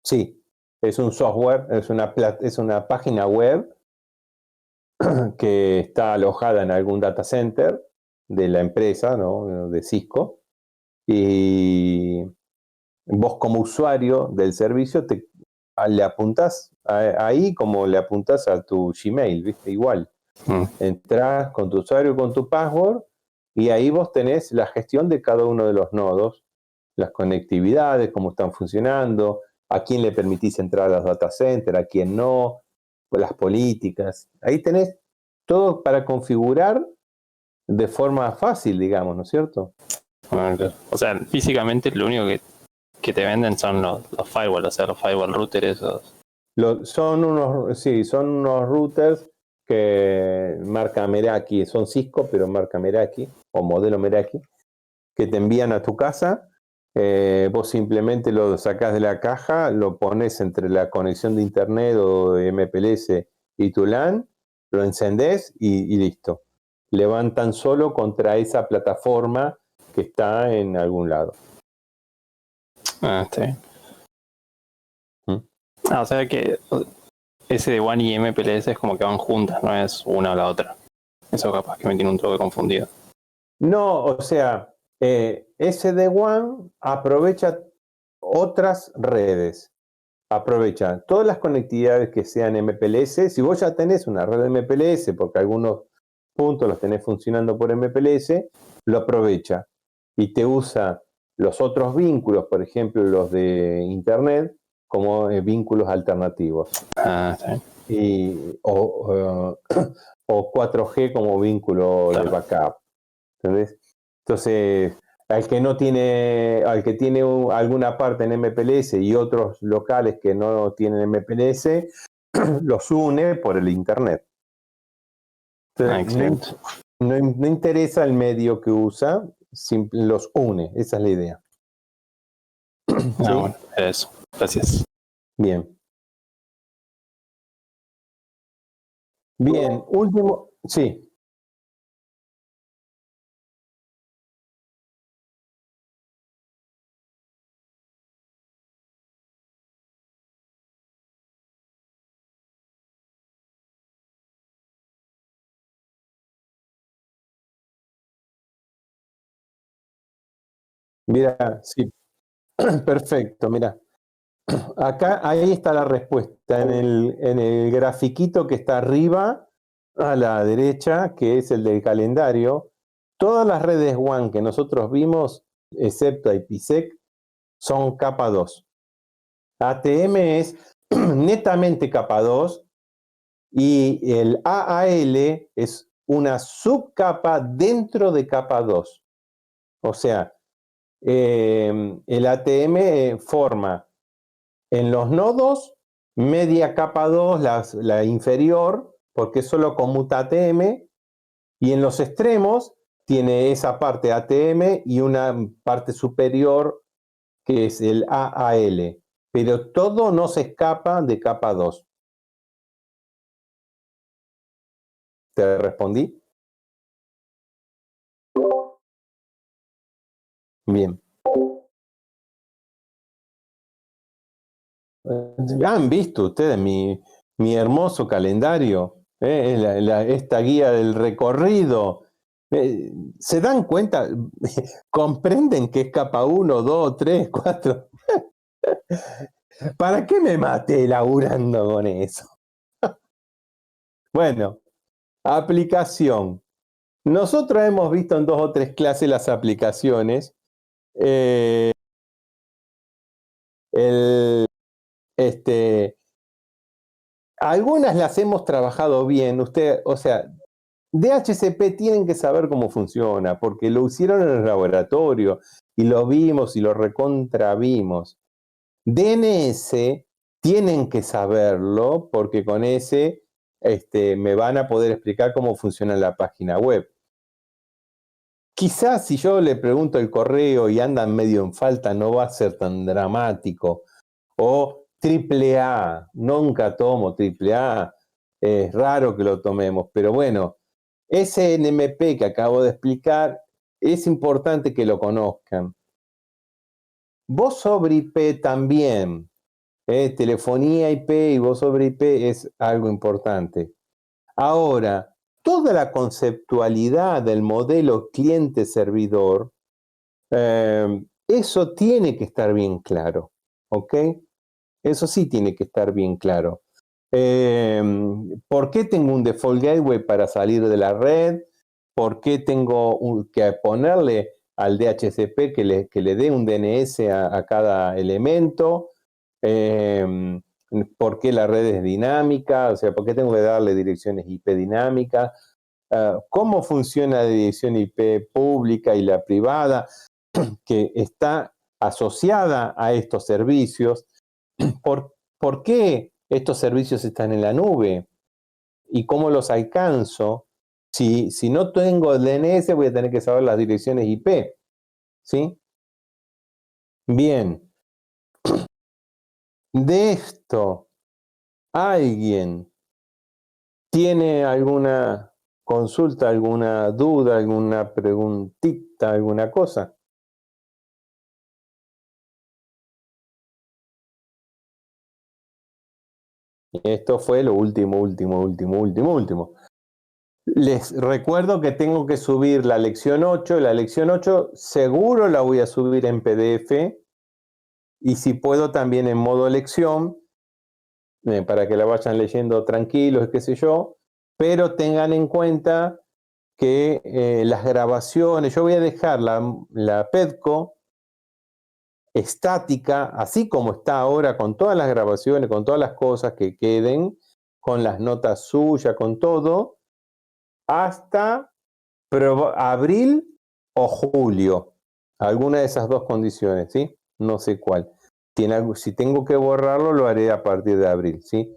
Sí, es un software, es una página web que está alojada en algún data center de la empresa, ¿no?, de Cisco, y vos como usuario del servicio le apuntás ahí como le apuntás a tu Gmail, ¿viste? Igual. Entrás con tu usuario y con tu password y ahí vos tenés la gestión de cada uno de los nodos, las conectividades, cómo están funcionando, a quién le permitís entrar a los data centers, a quién no, las políticas. Ahí tenés todo para configurar de forma fácil, digamos, ¿no es cierto? O sea, físicamente lo único que te venden son los firewalls, o sea, los firewall routers esos. Son unos routers que marca Meraki, son Cisco, pero marca Meraki, o modelo Meraki, que te envían a tu casa. Vos simplemente lo sacás de la caja, lo pones entre la conexión de internet o de MPLS y tu LAN, lo encendés y listo. Levantan solo contra esa plataforma que está en algún lado. Está bien. O sea que SD-WAN y MPLS es como que van juntas, no es una o la otra. Eso capaz que me tiene un toque confundido. No, o sea, SD-WAN aprovecha otras redes. Aprovecha todas las conectividades que sean MPLS. Si vos ya tenés una red de MPLS, porque algunos puntos los tenés funcionando por MPLS, lo aprovecha y te usa los otros vínculos, por ejemplo los de Internet, como vínculos alternativos. Está bien. O 4G como vínculo de backup. ¿Entendés? Entonces, al que tiene alguna parte en MPLS y otros locales que no tienen MPLS, los une por el Internet. Entonces, Excelente. no interesa el medio que usa, los une. Esa es la idea. ¿Sí? Bueno, eso. Gracias. Bien. Bien, último. Sí. Mira, sí. Perfecto, mira. Acá, ahí está la respuesta, en el grafiquito que está arriba, a la derecha, que es el del calendario. Todas las redes WAN que nosotros vimos, excepto IPsec, son capa 2. ATM es netamente capa 2 y el AAL es una subcapa dentro de capa 2. O sea, el ATM forma en los nodos, media capa 2, la inferior, porque solo conmuta ATM, y en los extremos tiene esa parte ATM y una parte superior que es el AAL. Pero todo no se escapa de capa 2. ¿Te respondí? Bien. ¿Han visto ustedes mi hermoso calendario? Esta guía del recorrido. ¿Se dan cuenta? ¿Comprenden que es capa 1, 2, 3, 4? ¿Para qué me maté laburando con eso? Bueno, aplicación. Nosotros hemos visto en 2 o 3 clases las aplicaciones. Algunas las hemos trabajado bien. O sea, DHCP tienen que saber cómo funciona, porque lo hicieron en el laboratorio y lo vimos y lo recontravimos. DNS tienen que saberlo, porque con ese me van a poder explicar cómo funciona la página web. Quizás si yo le pregunto el correo y andan medio en falta, no va a ser tan dramático. O AAA, nunca tomo AAA, es raro que lo tomemos, pero bueno, ese NMP que acabo de explicar, es importante que lo conozcan. Voz sobre IP también, telefonía IP y voz sobre IP es algo importante. Ahora, toda la conceptualidad del modelo cliente-servidor Eso tiene que estar bien claro, ¿ok? Eso sí tiene que estar bien claro. ¿Por qué tengo un default gateway para salir de la red? ¿Por qué tengo que ponerle al DHCP que le dé un DNS a cada elemento? ¿Por qué la red es dinámica? O sea, ¿por qué tengo que darle direcciones IP dinámicas? ¿Cómo funciona la dirección IP pública y la privada que está asociada a estos servicios? ¿Por qué estos servicios están en la nube? ¿Y cómo los alcanzo? Si no tengo el DNS, voy a tener que saber las direcciones IP. ¿Sí? Bien. De esto, ¿alguien tiene alguna consulta, alguna duda, alguna preguntita, alguna cosa? Esto fue lo último. Les recuerdo que tengo que subir la lección 8. La lección 8 seguro la voy a subir en PDF y si puedo también en modo lección para que la vayan leyendo tranquilos, qué sé yo, pero tengan en cuenta que las grabaciones, yo voy a dejar la PEDCO estática, así como está ahora, con todas las grabaciones, con todas las cosas que queden, con las notas suyas, con todo, hasta abril o julio. Alguna de esas dos condiciones, ¿sí? No sé cuál. Si tengo que borrarlo, lo haré a partir de abril, ¿sí?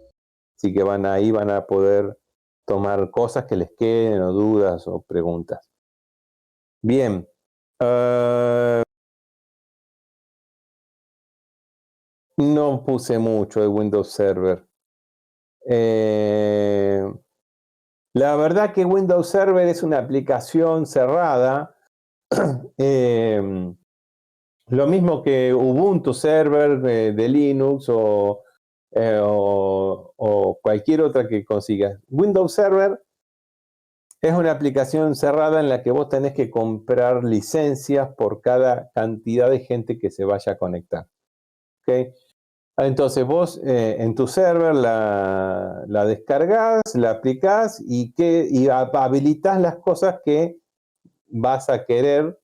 Así que van a poder tomar cosas que les queden, o dudas, o preguntas. Bien. No puse mucho de Windows Server. La verdad que Windows Server es una aplicación cerrada. Lo mismo que Ubuntu Server de Linux o cualquier otra que consigas. Windows Server es una aplicación cerrada en la que vos tenés que comprar licencias por cada cantidad de gente que se vaya a conectar. ¿Okay? Entonces vos en tu server la descargás, la aplicás y habilitás las cosas que vas a querer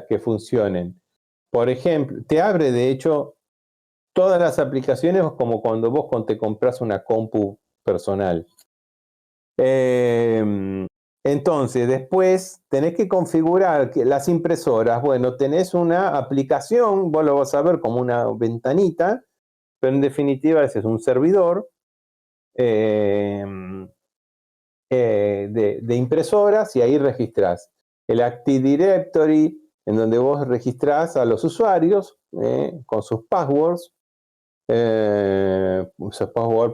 que funcionen. Por ejemplo, te abre de hecho todas las aplicaciones como cuando vos te compras una compu personal. Entonces, después tenés que configurar que las impresoras. Bueno, tenés una aplicación, vos lo vas a ver como una ventanita, pero en definitiva ese es un servidor de impresoras y ahí registrás el Active Directory, en donde vos registrás a los usuarios con sus passwords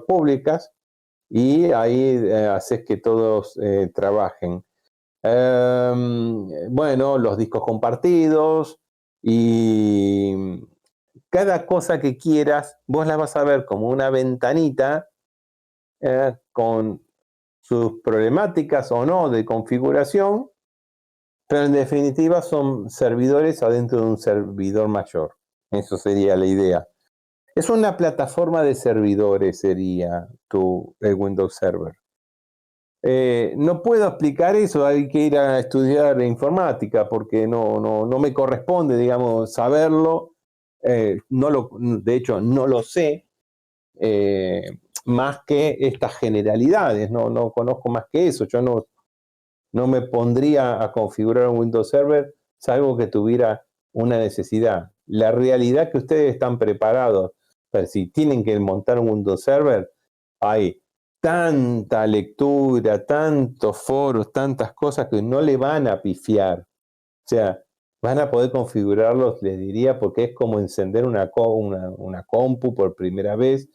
públicas, y ahí haces que todos trabajen. Bueno, los discos compartidos y cada cosa que quieras, vos la vas a ver como una ventanita con sus problemáticas o no de configuración, pero en definitiva son servidores adentro de un servidor mayor. Eso sería la idea. Es una plataforma de servidores, sería el Windows Server. No puedo explicar eso, hay que ir a estudiar informática porque no me corresponde, digamos, saberlo. De hecho, no lo sé más que estas generalidades, no conozco más que eso. Yo no me pondría a configurar un Windows Server salvo que tuviera una necesidad. La realidad es que ustedes están preparados, pero si tienen que montar un Windows Server, hay tanta lectura, tantos foros, tantas cosas que no le van a pifiar. O sea, van a poder configurarlos, les diría, porque es como encender una compu por primera vez.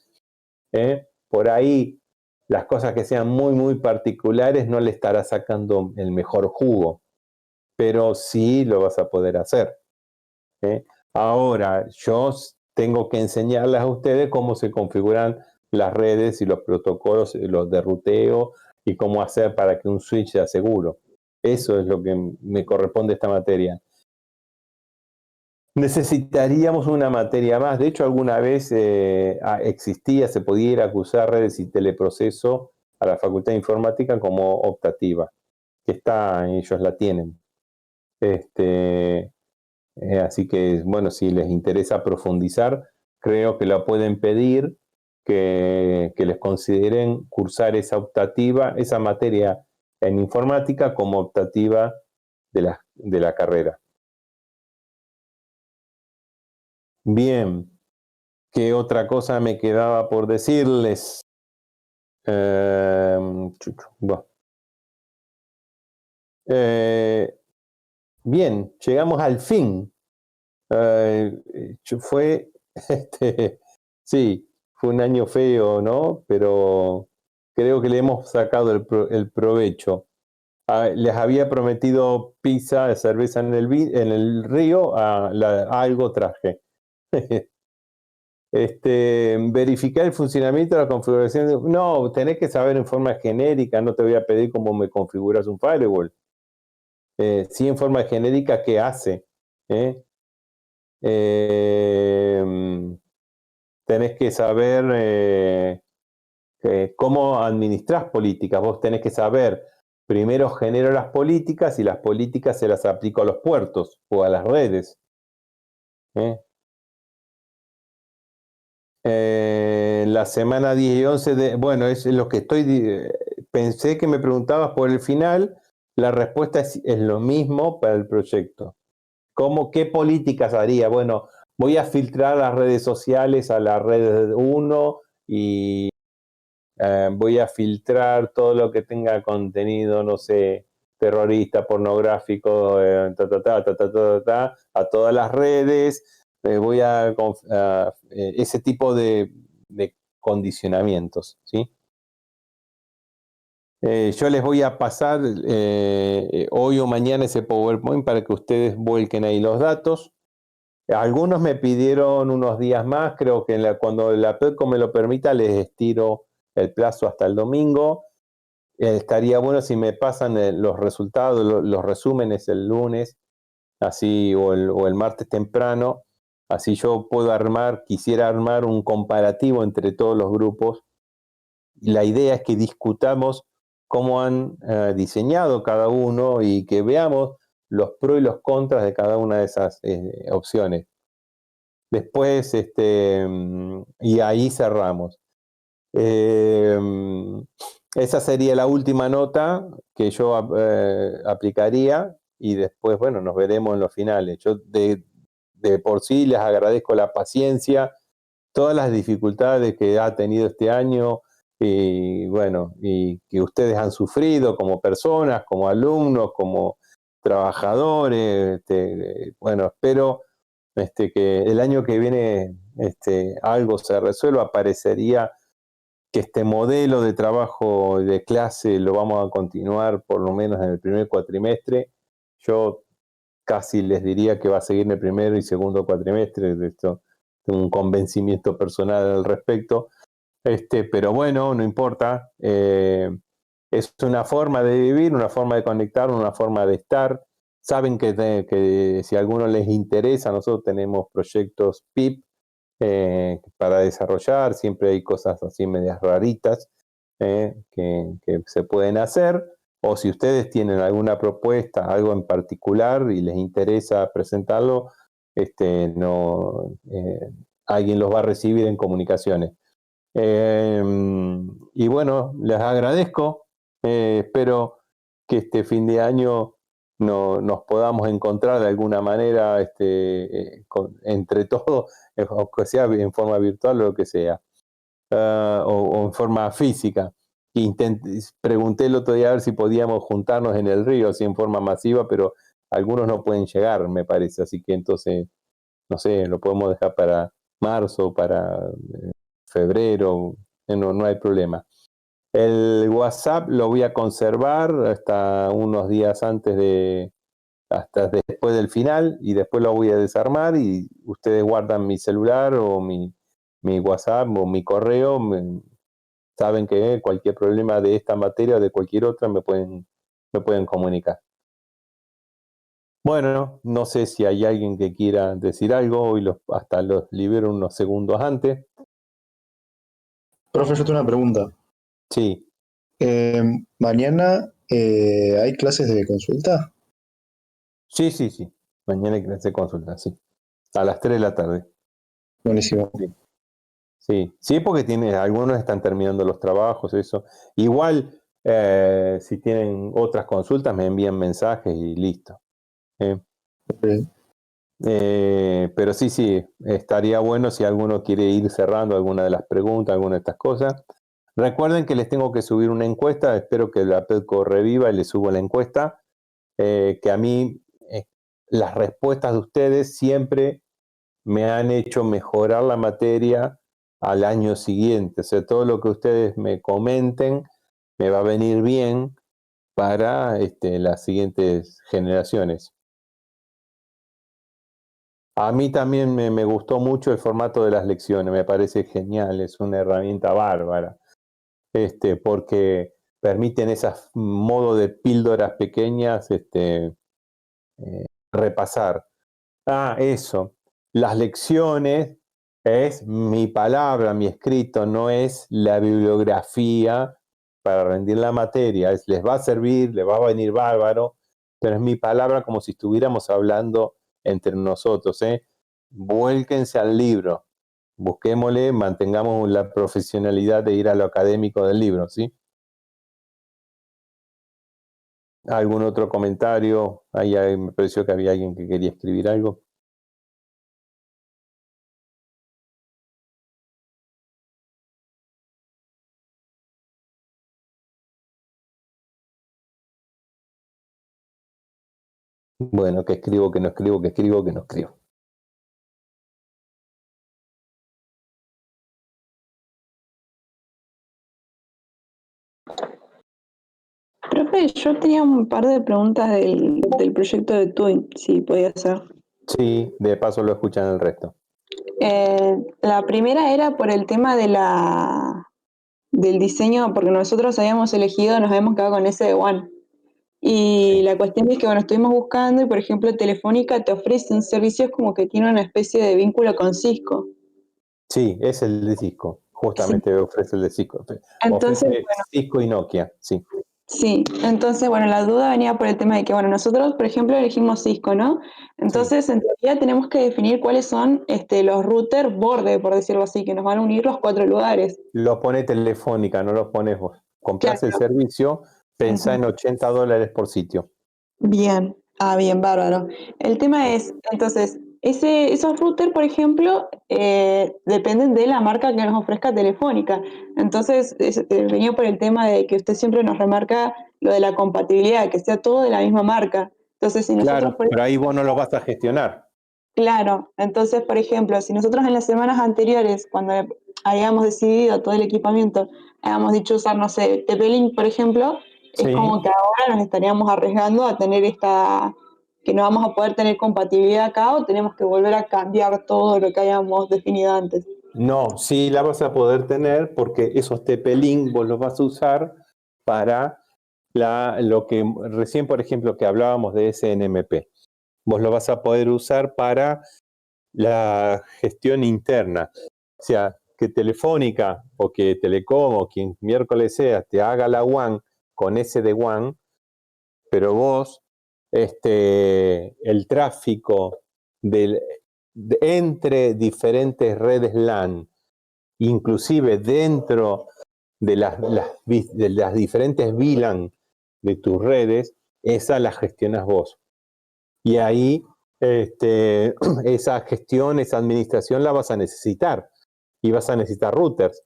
Por ahí, las cosas que sean muy particulares no le estará sacando el mejor jugo, pero sí lo vas a poder hacer. Ahora, yo tengo que enseñarles a ustedes cómo se configuran las redes y los protocolos, los de ruteo y cómo hacer para que un switch sea seguro. Eso es lo que me corresponde esta materia. necesitaríamos una materia más. De hecho, alguna vez existía, se podía ir a cursar redes y teleproceso a la Facultad de Informática como optativa, que está, ellos la tienen. Así que, bueno, si les interesa profundizar, creo que la pueden pedir, que les consideren cursar esa optativa, esa materia en informática como optativa de la carrera. Bien, ¿qué otra cosa me quedaba por decirles? Bueno. Bien, llegamos al fin. Fue, sí, fue un año feo, ¿no? Pero creo que le hemos sacado el provecho. Les había prometido pizza, cerveza en el río, algo traje. Verificar el funcionamiento de la configuración. No, tenés que saber en forma genérica, no te voy a pedir cómo me configuras un firewall. Sí, en forma genérica, ¿qué hace? Tenés que saber cómo administrás políticas. Vos tenés que saber, primero genero las políticas y las políticas se las aplico a los puertos o a las redes. La semana 10 y 11 bueno, es lo que pensé que me preguntabas por el final. La respuesta es lo mismo para el proyecto. ¿Qué políticas haría? Bueno, voy a filtrar las redes sociales a la red 1 y voy a filtrar todo lo que tenga contenido, no sé, terrorista, pornográfico, a todas las redes. Voy a ese tipo de condicionamientos, ¿sí? Yo les voy a pasar hoy o mañana ese PowerPoint para que ustedes vuelquen ahí los datos. Algunos me pidieron unos días más, creo que cuando la PEDCO me lo permita les estiro el plazo hasta el domingo. Estaría bueno si me pasan los resultados, los resúmenes el lunes, así o el martes temprano, así yo puedo quisiera armar un comparativo entre todos los grupos. La idea es que discutamos cómo han diseñado cada uno y que veamos los pros y los contras de cada una de esas opciones. Después, y ahí cerramos. Esa sería la última nota que yo aplicaría y después, bueno, nos veremos en los finales. Yo de por sí les agradezco la paciencia, todas las dificultades que ha tenido este año y bueno, y que ustedes han sufrido como personas, como alumnos, como trabajadores. Bueno, espero que el año que viene algo se resuelva. Parecería que este modelo de trabajo de clase lo vamos a continuar por lo menos en el primer cuatrimestre. Yo casi les diría que va a seguir en el primero y segundo cuatrimestre. De esto tengo un convencimiento personal al respecto. Pero bueno, no importa. Es una forma de vivir, una forma de conectar, una forma de estar. Saben que si a alguno les interesa, nosotros tenemos proyectos PIP para desarrollar. Siempre hay cosas así medias raritas que se pueden hacer. O si ustedes tienen alguna propuesta, algo en particular y les interesa presentarlo, alguien los va a recibir en comunicaciones. Y bueno, les agradezco. Espero que este fin de año nos podamos encontrar de alguna manera entre todos, aunque sea en forma virtual o lo que sea, o en forma física. Pregunté el otro día a ver si podíamos juntarnos en el río, así en forma masiva, pero algunos no pueden llegar, me parece. Así que entonces, no sé, lo podemos dejar para marzo, para febrero, no hay problema. El WhatsApp lo voy a conservar hasta unos días hasta después del final, y después lo voy a desarmar y ustedes guardan mi celular o mi WhatsApp o mi correo. Saben que cualquier problema de esta materia o de cualquier otra me pueden comunicar. Bueno, no sé si hay alguien que quiera decir algo y hasta los libero unos segundos antes. Profe, yo tengo una pregunta. Sí, Mañana hay clases de consulta. sí. Mañana hay clase de consulta, sí. A las 3 de la tarde. Buenísimo. Sí, porque algunos están terminando los trabajos, eso. Igual, si tienen otras consultas, me envían mensajes y listo. Ok. Pero sí, estaría bueno si alguno quiere ir cerrando alguna de las preguntas, alguna de estas cosas. Recuerden que les tengo que subir una encuesta, espero que la PEDCO reviva y les subo la encuesta, que a mí las respuestas de ustedes siempre me han hecho mejorar la materia al año siguiente. O sea, todo lo que ustedes me comenten me va a venir bien para las siguientes generaciones. A mí también me gustó mucho el formato de las lecciones, me parece genial, es una herramienta bárbara, porque permiten esos modos de píldoras pequeñas repasar. Eso, las lecciones es mi palabra, mi escrito, no es la bibliografía para rendir la materia, les va a servir, les va a venir bárbaro, pero es mi palabra como si estuviéramos hablando entre nosotros, ¿eh? Vuélquense al libro, busquémosle, mantengamos la profesionalidad de ir a lo académico del libro, ¿sí? ¿Algún otro comentario? Ahí me pareció que había alguien que quería escribir algo. Bueno, que escribo, que no escribo, que escribo, que no escribo. Profe, yo tenía un par de preguntas del proyecto de Twin, si podía ser. Sí, de paso lo escuchan el resto. La primera era por el tema del diseño, porque nosotros habíamos elegido, nos habíamos quedado con ese de One. Y Sí. la cuestión es que, bueno, estuvimos buscando y, por ejemplo, Telefónica te ofrece un servicio como que tiene una especie de vínculo con Cisco. Sí, es el de Cisco. Sí. Justamente ofrece el de Cisco. Entonces, Ofrece Cisco y Nokia, sí. sí, entonces, bueno, la duda venía por el tema de que, bueno, nosotros, por ejemplo, elegimos Cisco, ¿no? Entonces, en teoría tenemos que definir cuáles son los routers borde, por decirlo así, que nos van a unir los 4 lugares. Lo pone Telefónica, no lo pones vos. Comprás el Claro. servicio, pensá en Ujú. $80 por sitio. Bien, bien, bárbaro. El tema es, entonces, esos routers, por ejemplo, dependen de la marca que nos ofrezca Telefónica. Entonces, venía por el tema de que usted siempre nos remarca lo de la compatibilidad, que sea todo de la misma marca. Entonces, si nosotros, Claro, pero ahí vos no lo vas a gestionar. claro, entonces, por ejemplo, si nosotros en las semanas anteriores, cuando habíamos decidido todo el equipamiento, habíamos dicho usar, no sé, TP-Link, por ejemplo, es Sí. como que ahora nos estaríamos arriesgando a tener que no vamos a poder tener compatibilidad acá o tenemos que volver a cambiar todo lo que habíamos definido antes. No, sí la vas a poder tener porque esos TP-Link vos los vas a usar para lo que recién, por ejemplo, que hablábamos de SNMP. Vos lo vas a poder usar para la gestión interna. O sea, que Telefónica o que Telecom o quien miércoles sea te haga la WAN con ese de WAN, pero vos, el tráfico entre diferentes redes LAN, inclusive dentro de las diferentes VLAN de tus redes, esa la gestionas vos. Y ahí esa gestión, esa administración la vas a necesitar y vas a necesitar routers.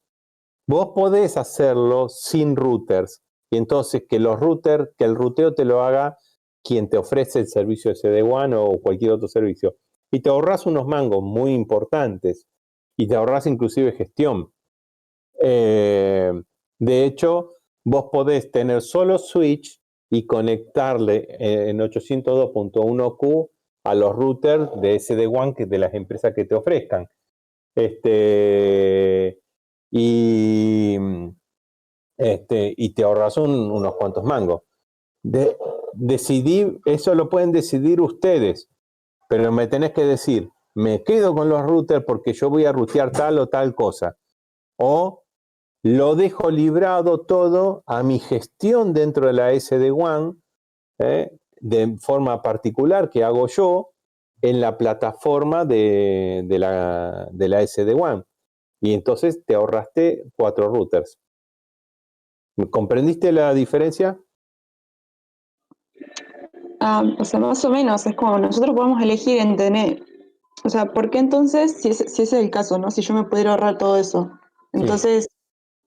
Vos podés hacerlo sin routers y entonces que el ruteo te lo haga quien te ofrece el servicio de SD-WAN o cualquier otro servicio. Y te ahorras unos mangos muy importantes y te ahorras inclusive gestión. De hecho, vos podés tener solo switch y conectarle en 802.1q a los routers de SD-WAN de las empresas que te ofrezcan. Y te ahorras unos cuantos mangos. Decidí, eso lo pueden decidir ustedes, pero me tenés que decir, me quedo con los routers porque yo voy a rutear tal o tal cosa, o lo dejo librado todo a mi gestión dentro de la SD-WAN, de forma particular que hago yo en la plataforma de la SD-WAN. Y entonces te ahorraste 4 routers. ¿Comprendiste la diferencia? O sea, más o menos, es como nosotros podemos elegir en tener, o sea, ¿por qué entonces, si ese es el caso, ¿no? Si yo me pudiera ahorrar todo eso, entonces,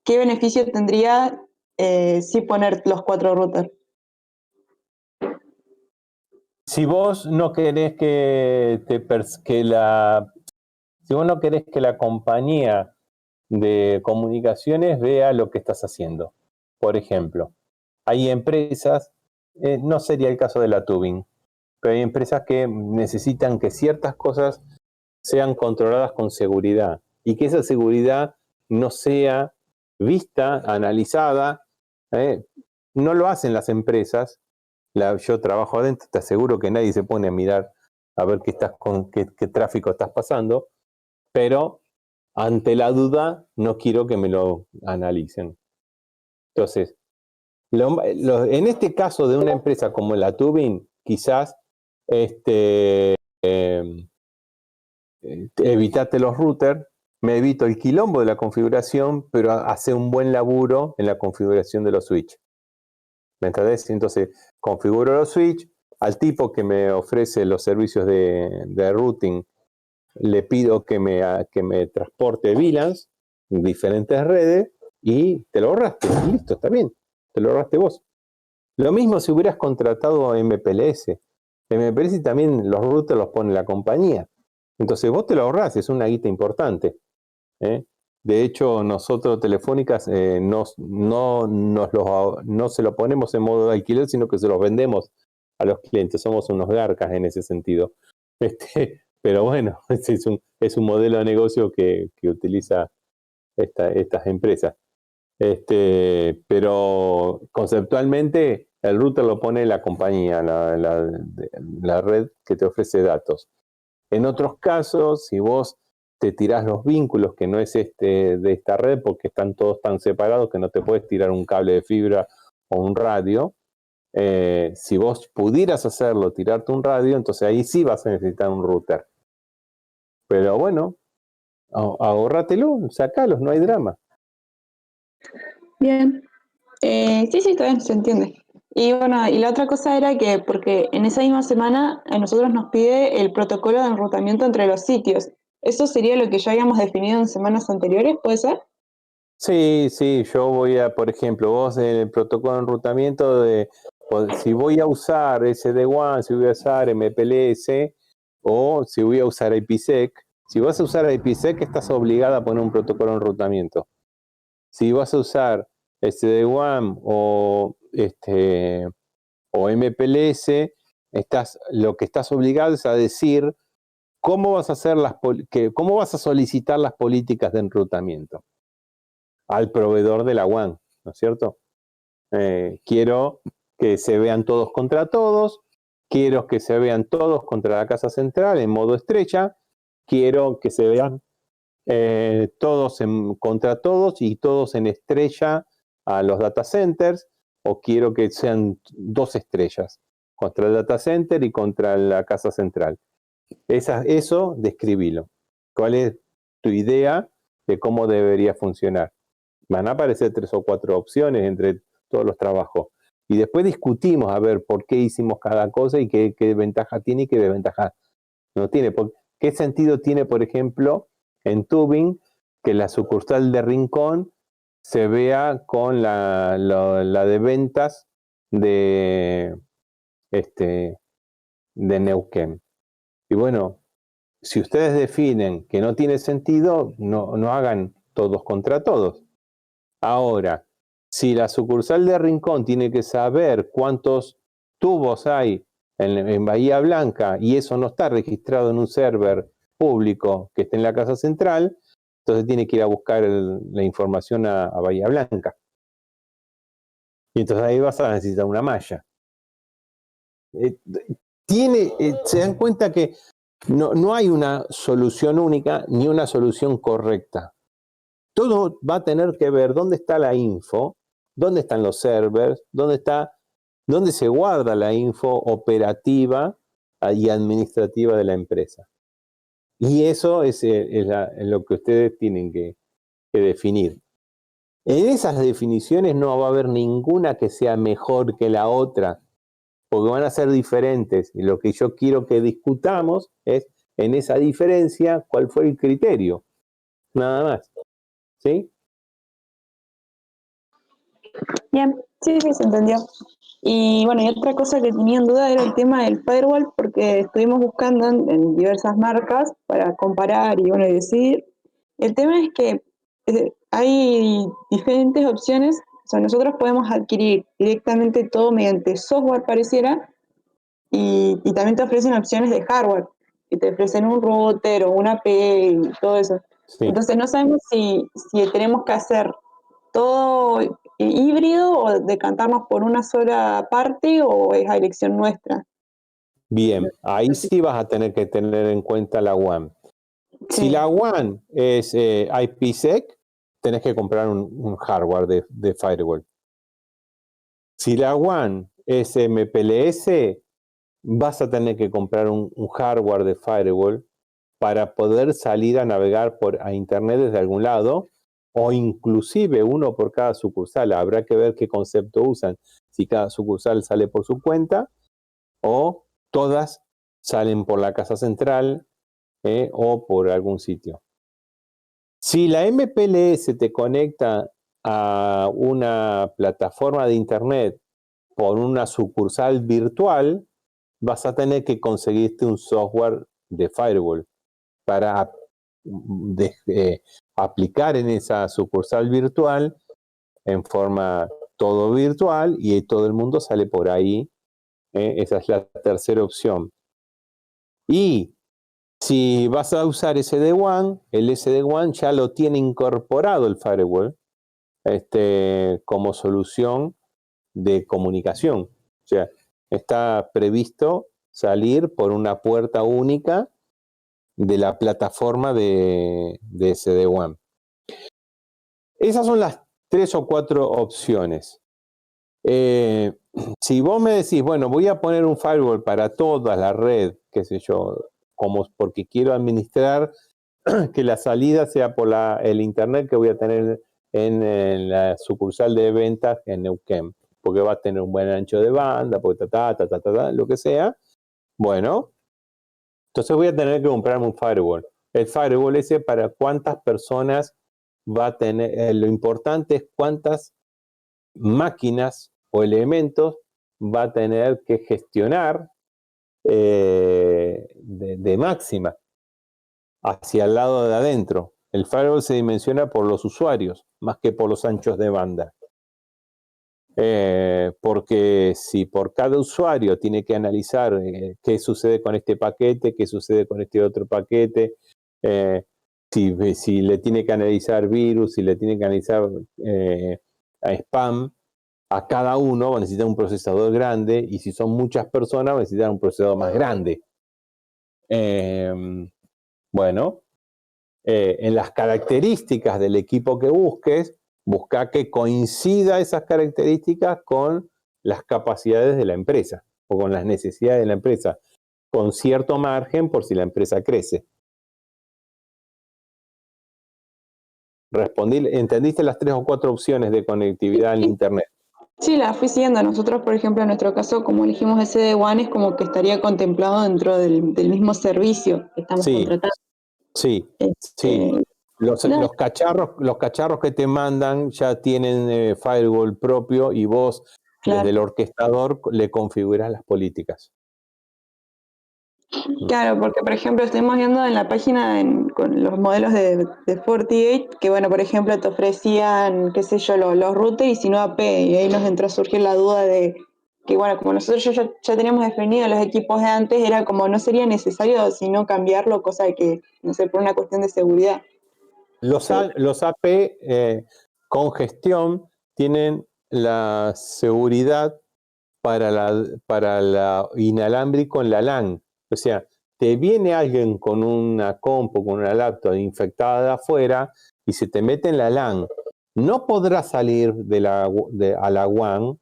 ¿qué beneficio tendría si poner los 4 routers? Si vos no querés si vos no querés que la compañía de comunicaciones vea lo que estás haciendo. Por ejemplo, hay empresas, no sería el caso de la Tubing, pero hay empresas que necesitan que ciertas cosas sean controladas con seguridad y que esa seguridad no sea vista, analizada. No lo hacen las empresas. Yo trabajo adentro, te aseguro que nadie se pone a mirar a ver qué tráfico estás pasando, pero ante la duda no quiero que me lo analicen. Entonces, en este caso de una empresa como la Tubing, quizás evitate los routers, me evito el quilombo de la configuración, pero hace un buen laburo en la configuración de los switches. ¿Me entendés? Entonces, configuro los switches, al tipo que me ofrece los servicios de routing, le pido que me transporte VLANs en diferentes redes y te lo ahorraste. Listo, está bien. Te lo ahorraste vos. Lo mismo si hubieras contratado MPLS. MPLS también los routers los pone la compañía. Entonces vos te lo ahorrás, es una guita importante. De hecho, nosotros Telefónicas no se lo ponemos en modo de alquiler, sino que se los vendemos a los clientes. Somos unos garcas en ese sentido. Pero bueno, es un modelo de negocio que utiliza estas empresas. Pero conceptualmente el router lo pone la compañía, la red que te ofrece datos. En otros casos, si vos te tirás los vínculos, que no es de esta red, porque están todos tan separados que no te puedes tirar un cable de fibra o un radio. Si vos pudieras hacerlo, tirarte un radio, entonces ahí sí vas a necesitar un router. Pero bueno, ahórratelo, sacalos, no hay drama. Bien. Sí, está bien, se entiende. Y bueno, y la otra cosa era que, porque en esa misma semana a nosotros nos pide el protocolo de enrutamiento entre los sitios. ¿Eso sería lo que ya habíamos definido en semanas anteriores, puede ser? Sí, yo voy por ejemplo, vos en el protocolo de enrutamiento si voy a usar SD-WAN, si voy a usar MPLS o si voy a usar IPsec, si vas a usar IPsec estás obligada a poner un protocolo de enrutamiento. Si vas a usar SD-WAN o MPLS, lo que estás obligado es a decir cómo vas a solicitar las políticas de enrutamiento al proveedor de la WAN, ¿no es cierto? Quiero que se vean todos contra todos, quiero que se vean todos contra la casa central en modo estrecha, quiero que se vean todos contra todos y todos en estrella a los data centers, o quiero que sean 2 estrellas contra el data center y contra la casa central. Eso describilo. ¿Cuál es tu idea de cómo debería funcionar? Van a aparecer 3 o 4 opciones entre todos los trabajos. Y después discutimos a ver por qué hicimos cada cosa y qué ventaja tiene y qué desventaja no tiene. ¿Qué sentido tiene, por ejemplo, en Tubing que la sucursal de Rincón se vea con la de ventas de Neuquén? Y bueno, si ustedes definen que no tiene sentido, no hagan todos contra todos. Ahora, si la sucursal de Rincón tiene que saber cuántos tubos hay en Bahía Blanca y eso no está registrado en un server público que esté en la casa central, entonces tiene que ir a buscar la información a Bahía Blanca. Y entonces ahí vas a necesitar una malla. se dan cuenta que no hay una solución única ni una solución correcta. Todo va a tener que ver dónde está la info, dónde están los servers, dónde se guarda la info operativa y administrativa de la empresa. Y eso es lo que ustedes tienen que definir. En esas definiciones no va a haber ninguna que sea mejor que la otra, porque van a ser diferentes. Y lo que yo quiero que discutamos es, en esa diferencia, cuál fue el criterio. Nada más. ¿Sí? Bien, sí, se entendió. Y bueno, y otra cosa que tenía en duda era el tema del firewall, porque estuvimos buscando en diversas marcas para comparar y bueno, y decidir. El tema es que hay diferentes opciones, o sea, nosotros podemos adquirir directamente todo mediante software, pareciera, y también te ofrecen opciones de hardware, que te ofrecen un router o una AP y todo eso. Sí. Entonces no sabemos si tenemos que hacer todo híbrido o decantarnos por una sola parte o es a elección nuestra. Bien, ahí sí vas a tener que tener en cuenta la WAN. Sí. Si la WAN es IPsec, tenés que comprar un hardware de firewall. Si la WAN es MPLS, vas a tener que comprar un hardware de firewall para poder salir a navegar a internet desde algún lado, o inclusive uno por cada sucursal. Habrá que ver qué concepto usan, si cada sucursal sale por su cuenta o todas salen por la casa central o por algún sitio. Si la MPLS te conecta a una plataforma de internet por una sucursal virtual, vas a tener que conseguirte un software de firewall para aplicar en esa sucursal virtual en forma todo virtual y todo el mundo sale por ahí. Esa es la tercera opción. Y si vas a usar SD-WAN, el SD-WAN ya lo tiene incorporado el firewall como solución de comunicación. O sea, está previsto salir por una puerta única de la plataforma de SD-WAN. Esas son las 3 o 4 opciones. Si vos me decís, bueno, voy a poner un firewall para toda la red, qué sé yo, porque quiero administrar que la salida sea por el internet que voy a tener en la sucursal de ventas en Neuquén, porque va a tener un buen ancho de banda, porque lo que sea. Bueno, entonces voy a tener que comprarme un firewall. El firewall ese para cuántas personas va a tener, lo importante es cuántas máquinas o elementos va a tener que gestionar de máxima hacia el lado de adentro. El firewall se dimensiona por los usuarios más que por los anchos de banda. Porque si por cada usuario tiene que analizar qué sucede con este paquete, qué sucede con este otro paquete, si le tiene que analizar virus, si le tiene que analizar a spam, a cada uno va a necesitar un procesador grande, y si son muchas personas va a necesitar un procesador más grande. Bueno, en las características del equipo que busques, busca que coincida esas características con las capacidades de la empresa o con las necesidades de la empresa, con cierto margen por si la empresa crece. ¿Entendiste las 3 o 4 opciones de conectividad al internet? Sí, la fui siguiendo. Nosotros, por ejemplo, en nuestro caso, como elegimos SD-WAN, es como que estaría contemplado dentro del mismo servicio que estamos contratando. Sí, sí. Los cacharros que te mandan ya tienen firewall propio y vos desde el orquestador le configuras las políticas. Claro, porque por ejemplo estuvimos viendo en la página con los modelos de FortiGate, que bueno, por ejemplo te ofrecían, qué sé yo, los routers y si no AP, y ahí nos entró a surgir la duda de que bueno, como nosotros ya teníamos definidos los equipos de antes, era como no sería necesario sino cambiarlo, cosa de que, no sé, por una cuestión de seguridad. Los AP con gestión tienen la seguridad para la inalámbrico en la LAN. O sea, te viene alguien con una compu, con una laptop infectada de afuera y se te mete en la LAN. No podrá salir a la WAN,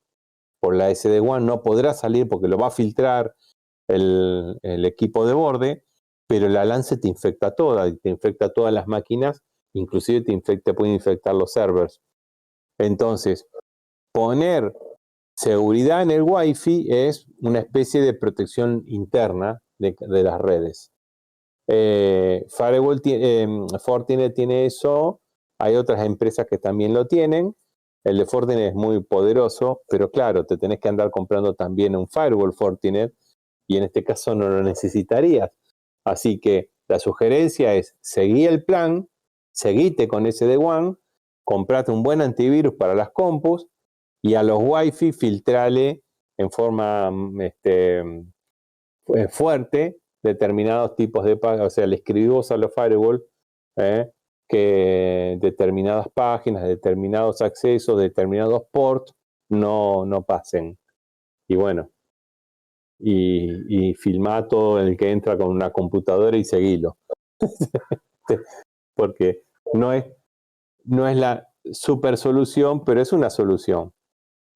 por la SD-WAN, no podrá salir porque lo va a filtrar el equipo de borde, pero la LAN se te infecta toda, y te infecta todas las máquinas, inclusive te puede infectar los servers. Entonces, poner seguridad en el Wi-Fi es una especie de protección interna de las redes. Fortinet tiene eso, hay otras empresas que también lo tienen. El de Fortinet es muy poderoso, pero claro, te tenés que andar comprando también un firewall Fortinet y en este caso no lo necesitarías. Así que la sugerencia es seguir el plan, seguite con SD-WAN, comprate un buen antivirus para las compus y a los Wi-Fi filtrale en forma fuerte determinados tipos de páginas, o sea, le escribimos a los firewall que determinadas páginas, determinados accesos, determinados ports no pasen. Y bueno, y filmá todo el que entra con una computadora y seguilo. Porque no es la super solución, pero es una solución.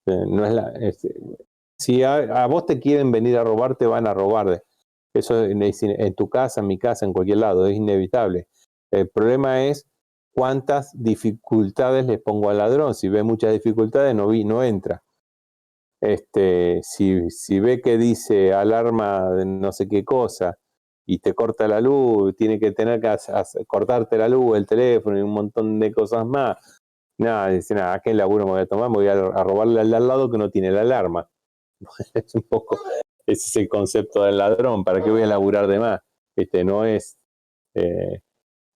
No es si a vos te quieren venir a robar, te van a robar. Eso en tu casa, en mi casa, en cualquier lado, es inevitable. El problema es cuántas dificultades le pongo al ladrón. Si ve muchas dificultades, no entra. Si ve que dice alarma de no sé qué cosa y te corta la luz, tiene que tener que cortarte la luz, el teléfono y un montón de cosas más. Nada, dice, nada, ¿qué laburo me voy a tomar? Me voy a robarle al lado que no tiene la alarma. Es un poco, ese es el concepto del ladrón. ¿Para qué voy a laburar de más? No es...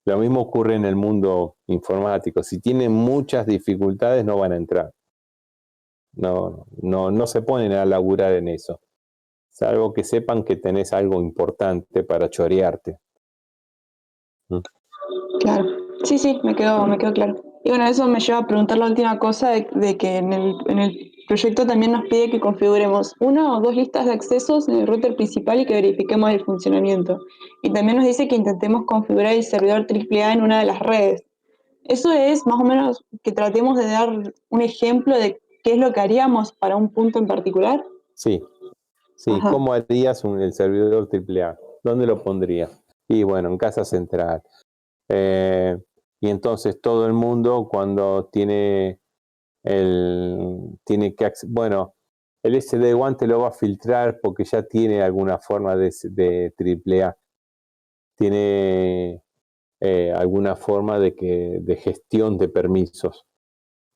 lo mismo ocurre en el mundo informático. Si tienen muchas dificultades, no van a entrar. No se ponen a laburar en eso. Salvo que sepan que tenés algo importante para chorearte. Claro. Sí, me quedó claro. Y bueno, eso me lleva a preguntar la última cosa de que en el proyecto también nos pide que configuremos 1 o 2 listas de accesos en el router principal y que verifiquemos el funcionamiento. Y también nos dice que intentemos configurar el servidor AAA en una de las redes. Eso es más o menos que tratemos de dar un ejemplo de qué es lo que haríamos para un punto en particular. Sí. Ajá. ¿Cómo harías el servidor AAA? ¿Dónde lo pondrías? Y bueno, en casa central. Y entonces todo el mundo cuando tiene bueno, el SD-WAN te lo va a filtrar porque ya tiene alguna forma de AAA. Tiene alguna forma de gestión de permisos.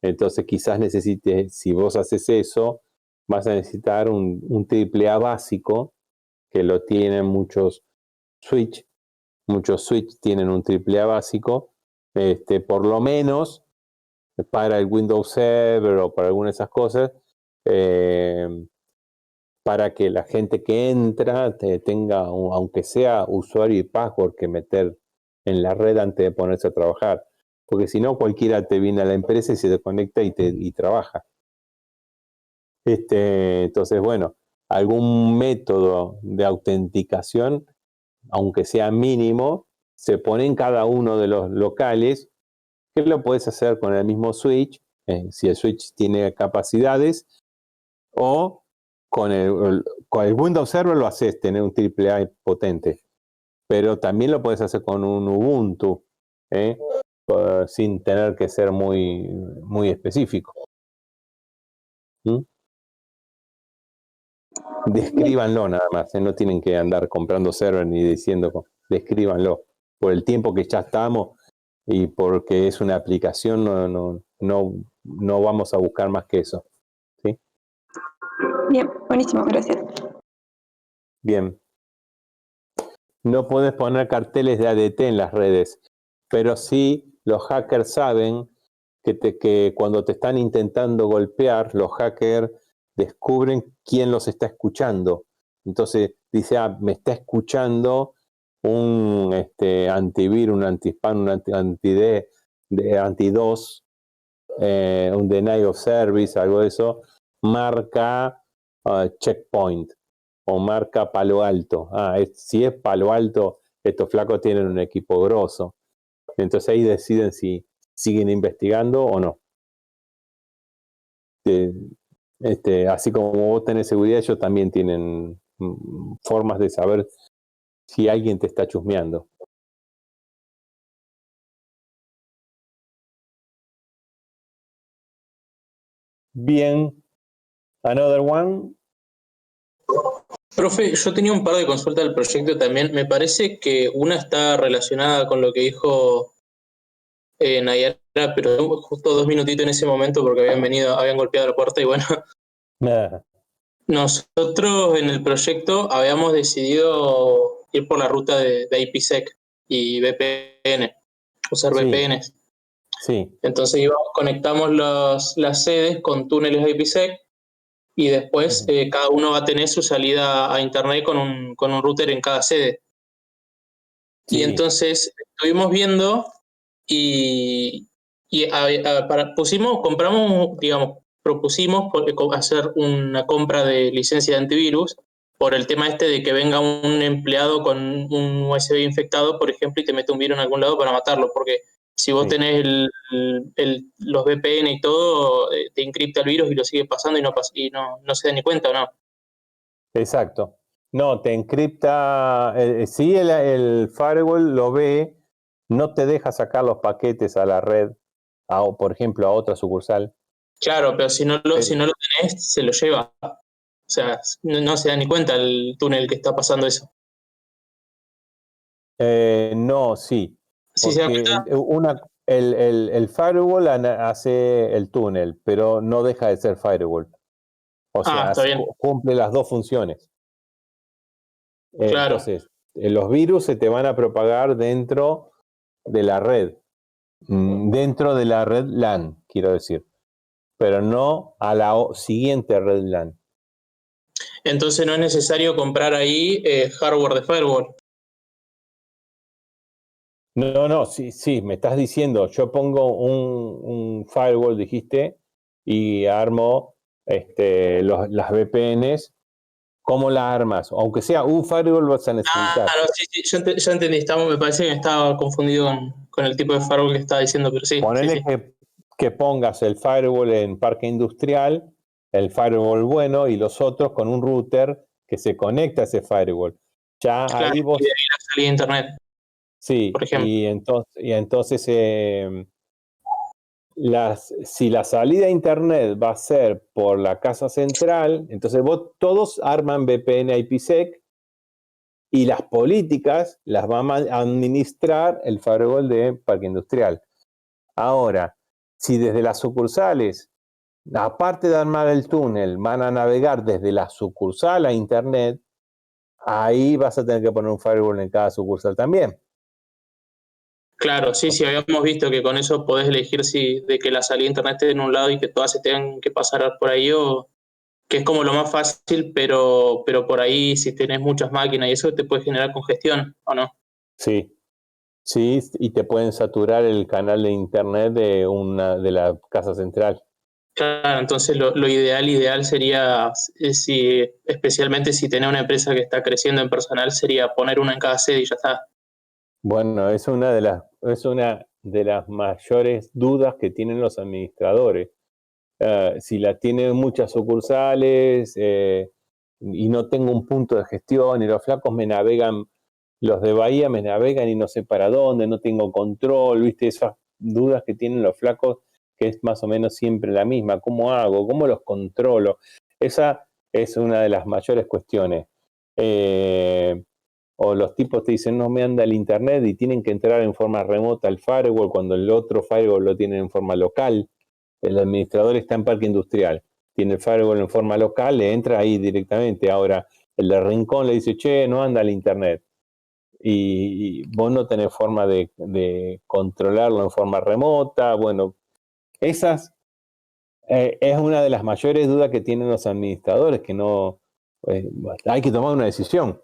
Entonces quizás necesites, si vos haces eso, vas a necesitar un AAA básico, que lo tienen muchos switch. Muchos switch tienen un AAA básico, por lo menos para el Windows Server o para alguna de esas cosas, para que la gente que entra tenga, aunque sea usuario y password, que meter en la red antes de ponerse a trabajar. Porque si no, cualquiera te viene a la empresa y se te conecta y trabaja. Entonces, bueno, algún método de autenticación, aunque sea mínimo, se pone en cada uno de los locales, que lo puedes hacer con el mismo switch, si el switch tiene capacidades, o con el Windows Server lo haces, tener un AAA potente, pero también lo puedes hacer con un Ubuntu, sin tener que ser muy, muy específico. Descríbanlo nada más, no tienen que andar comprando server ni diciendo, descríbanlo. Por el tiempo que ya estamos y porque es una aplicación, no vamos a buscar más que eso. ¿Sí? Bien, buenísimo, gracias. Bien. No puedes poner carteles de ADT en las redes, pero sí los hackers saben que cuando te están intentando golpear, los hackers descubren quién los está escuchando. Entonces dice, me está escuchando un antivirus, un anti-spam, un anti-DOS, un deny of service, algo de eso, marca Checkpoint o marca Palo Alto. Si es Palo Alto, estos flacos tienen un equipo grosso. Entonces ahí deciden si siguen investigando o no. Así como vos tenés seguridad, ellos también tienen formas de saber si alguien te está chusmeando. Bien. Another one. Profe, yo tenía un par de consultas del proyecto también. Me parece que una está relacionada con lo que dijo Nayara, pero justo 2 minutitos en ese momento porque habían golpeado la puerta y bueno. Nosotros en el proyecto habíamos decidido ir por la ruta de IPsec y VPN, usar Sí. VPNs. Sí. Entonces conectamos las sedes con túneles de IPsec y después cada uno va a tener su salida a internet con un router en cada sede. Sí. Y entonces estuvimos viendo y propusimos hacer una compra de licencia de antivirus por el tema de que venga un empleado con un USB infectado, por ejemplo, y te mete un virus en algún lado para matarlo, porque si vos tenés los VPN y todo, te encripta el virus y lo sigue pasando y no se da ni cuenta, ¿o no? Exacto. No, te encripta, sí, el firewall lo ve, no te deja sacar los paquetes a la red, por ejemplo, a otra sucursal. Claro, pero si no lo tenés, se lo lleva. O sea, no se da ni cuenta el túnel que está pasando eso. No, sí. ¿Sí se da Porque el firewall hace el túnel, pero no deja de ser firewall. O sea, cumple las dos funciones. Claro. Entonces, los virus se te van a propagar dentro de la red. Dentro de la red LAN, quiero decir. Pero no a la siguiente red LAN. Entonces no es necesario comprar ahí hardware de firewall. No, sí, me estás diciendo, yo pongo un firewall, dijiste, y armo las VPNs. ¿Cómo la armas? Aunque sea un firewall vas a necesitar. No, sí, yo entendí, me parece que estaba confundido con el tipo de firewall que estaba diciendo, pero sí. Ponele que pongas el firewall en parque industrial, el firewall bueno, y los otros con un router que se conecta a ese firewall. Ya claro, ahí vos... Y de ahí la salida a internet. Sí, por ejemplo. y entonces si la salida a internet va a ser por la casa central, entonces todos arman VPN IPsec y las políticas las va a administrar el firewall de parque industrial. Ahora, si desde las sucursales, aparte de armar el túnel, van a navegar desde la sucursal a internet, ahí vas a tener que poner un firewall en cada sucursal también. Claro, sí, habíamos visto que con eso podés elegir de que la salida a internet esté en un lado y que todas se tengan que pasar por ahí, o que es como lo más fácil, pero por ahí si tenés muchas máquinas y eso te puede generar congestión, ¿o no? Sí, y te pueden saturar el canal de internet de la casa central. Claro, entonces lo ideal sería, especialmente si tenés una empresa que está creciendo en personal, sería poner una en cada sede y ya está. Bueno, es una de las mayores dudas que tienen los administradores. Si la tienen muchas sucursales y no tengo un punto de gestión y los flacos me navegan, los de Bahía me navegan y no sé para dónde, no tengo control, ¿viste? Esas dudas que tienen los flacos, que es más o menos siempre la misma. ¿Cómo hago? ¿Cómo los controlo? Esa es una de las mayores cuestiones. O los tipos te dicen, no me anda el internet y tienen que entrar en forma remota al firewall cuando el otro firewall lo tienen en forma local. El administrador está en parque industrial, tiene el firewall en forma local, le entra ahí directamente. Ahora, el de Rincón le dice, che, no anda el internet. Y vos no tenés forma de controlarlo en forma remota. Bueno, esas es una de las mayores dudas que tienen los administradores, que no hay que tomar una decisión.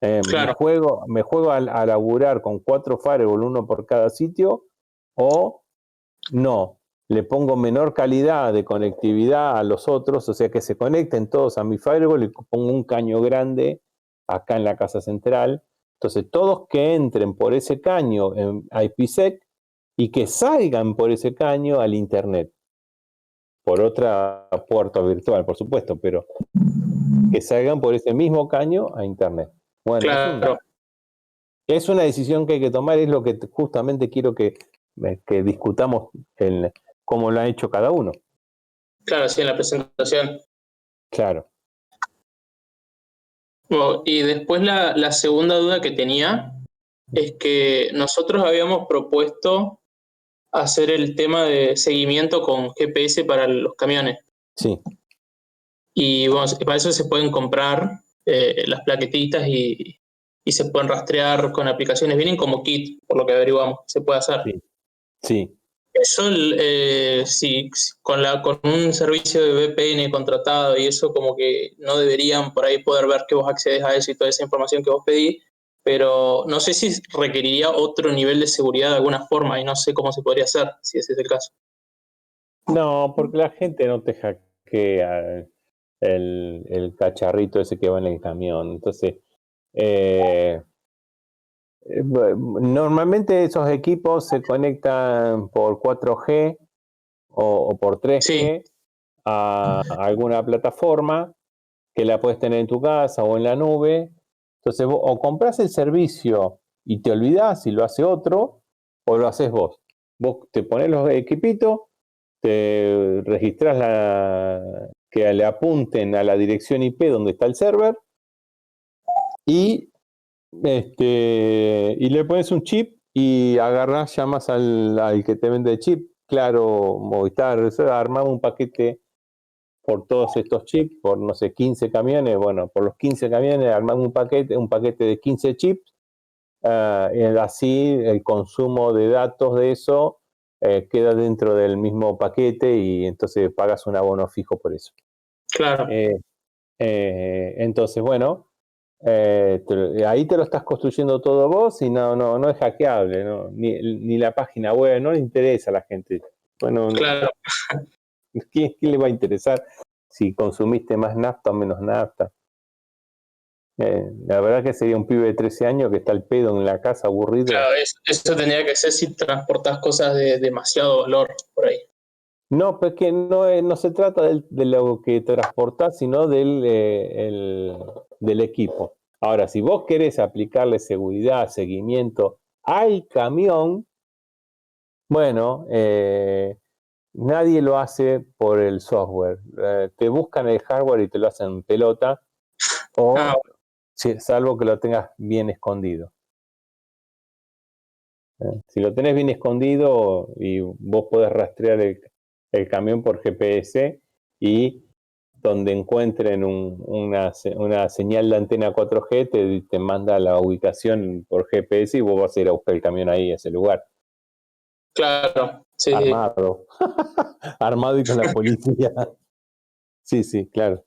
Claro. Me juego a laburar con 4 firewall, uno por cada sitio, o no. le pongo menor calidad de conectividad a los otros, o sea que se conecten todos a mi firewall y pongo un caño grande acá en la casa central. Entonces todos que entren por ese caño en IPsec y que salgan por ese caño al internet. Por otra puerta virtual, por supuesto, pero que salgan por ese mismo caño a internet. Bueno, Claro. es una decisión que hay que tomar, es lo que justamente quiero que discutamos cómo lo ha hecho cada uno. Claro, sí, en la presentación. Claro. Bueno, y después la segunda duda que tenía es que nosotros habíamos propuesto hacer el tema de seguimiento con GPS para los camiones. Sí. Y bueno, para eso se pueden comprar las plaquetitas y se pueden rastrear con aplicaciones. Vienen como kit, por lo que averiguamos, se puede hacer. Sí. Sí. Eso, sí, con un servicio de VPN contratado y eso, como que no deberían por ahí poder ver que vos accedes a eso y toda esa información que vos pedís, pero no sé si requeriría otro nivel de seguridad de alguna forma y no sé cómo se podría hacer, si ese es el caso. No, porque la gente no te hackea el cacharrito ese que va en el camión. Entonces, normalmente esos equipos se conectan por 4G o por 3G Sí. a alguna plataforma que la puedes tener en tu casa o en la nube. Entonces vos o compras el servicio y te olvidás y lo hace otro, o lo haces vos. Vos te pones los equipitos, te registrás que le apunten a la dirección IP donde está el server y le pones un chip y agarrás, llamas al que te vende el chip, Claro, Movistar, armaba un paquete por todos estos chips, por no sé, 15 camiones, bueno, por los 15 camiones armamos un paquete de 15 chips, así el consumo de datos de eso queda dentro del mismo paquete y entonces pagas un abono fijo por eso. Claro. Entonces, bueno, ahí te lo estás construyendo todo vos y no es hackeable, ¿no? Ni la página web, no le interesa a la gente. Bueno, Claro. ¿quién le va a interesar si consumiste más nafta o menos nafta? La verdad que sería un pibe de 13 años que está al pedo en la casa aburrido. Claro, eso tendría que ser si transportás cosas de demasiado valor por ahí. No, pues que no se trata de lo que transportás, sino del equipo. Ahora, si vos querés aplicarle seguridad, seguimiento al camión, bueno, nadie lo hace por el software. Te buscan el hardware y te lo hacen pelota, salvo que lo tengas bien escondido. Si lo tenés bien escondido y vos podés rastrear el camión por GPS y donde encuentren una señal de antena 4G te manda la ubicación por GPS y vos vas a ir a buscar el camión ahí, a ese lugar. Claro, sí. Armado. Armado y con la policía. Sí, claro.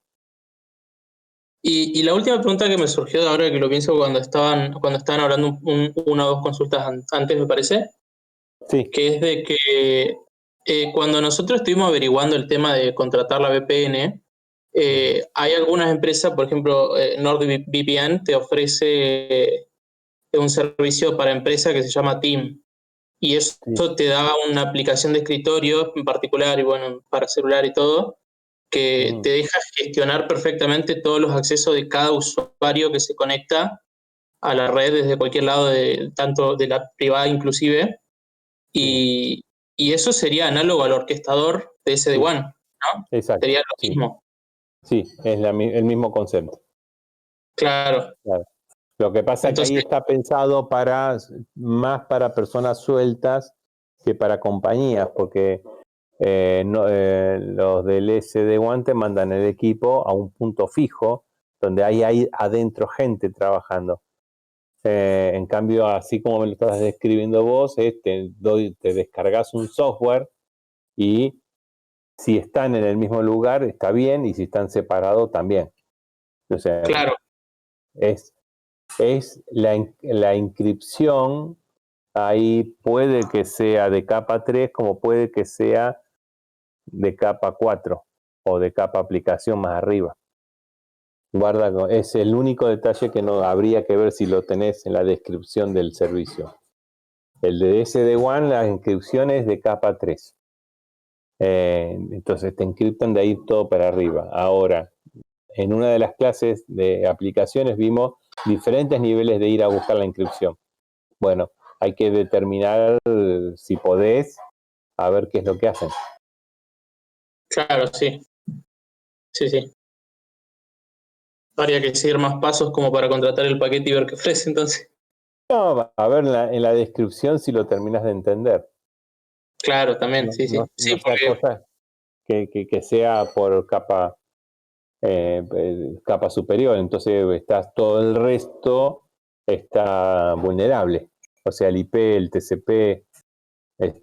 Y la última pregunta que me surgió de ahora que lo pienso cuando estaban hablando una o dos consultas antes, me parece, sí, que es de que cuando nosotros estuvimos averiguando el tema de contratar la VPN, hay algunas empresas, por ejemplo, NordVPN te ofrece un servicio para empresa que se llama Team, y eso te da una aplicación de escritorio en particular, y bueno, para celular y todo, que te deja gestionar perfectamente todos los accesos de cada usuario que se conecta a la red desde cualquier lado, tanto de la privada inclusive, y eso sería análogo al orquestador de SD-WAN, ¿no? Exacto. Sería lo mismo. Sí, es el mismo concepto. Claro. Lo que pasa es que ahí está pensado más para personas sueltas que para compañías, porque los del SD-WAN te mandan el equipo a un punto fijo donde hay adentro gente trabajando. En cambio, así como me lo estás describiendo vos, te descargas un software y si están en el mismo lugar está bien y si están separados también. O sea, claro. Es la inscripción, ahí puede que sea de capa 3 como puede que sea de capa 4 o de capa aplicación más arriba. Guarda, es el único detalle que no habría que ver si lo tenés en la descripción del servicio. El de SD-WAN, la inscripción es de capa 3. Entonces te encriptan de ahí todo para arriba. Ahora, en una de las clases de aplicaciones vimos diferentes niveles de ir a buscar la inscripción. Bueno, hay que determinar si podés, a ver qué es lo que hacen. Claro, sí. Sí, sí. Habría que seguir más pasos como para contratar el paquete y ver qué ofrece entonces. No, a ver en la descripción si lo terminas de entender. Claro, también, No, sí, sí. no, Sí, no sea porque, cosa que sea por capa superior, entonces todo el resto está vulnerable. O sea, el IP, el TCP,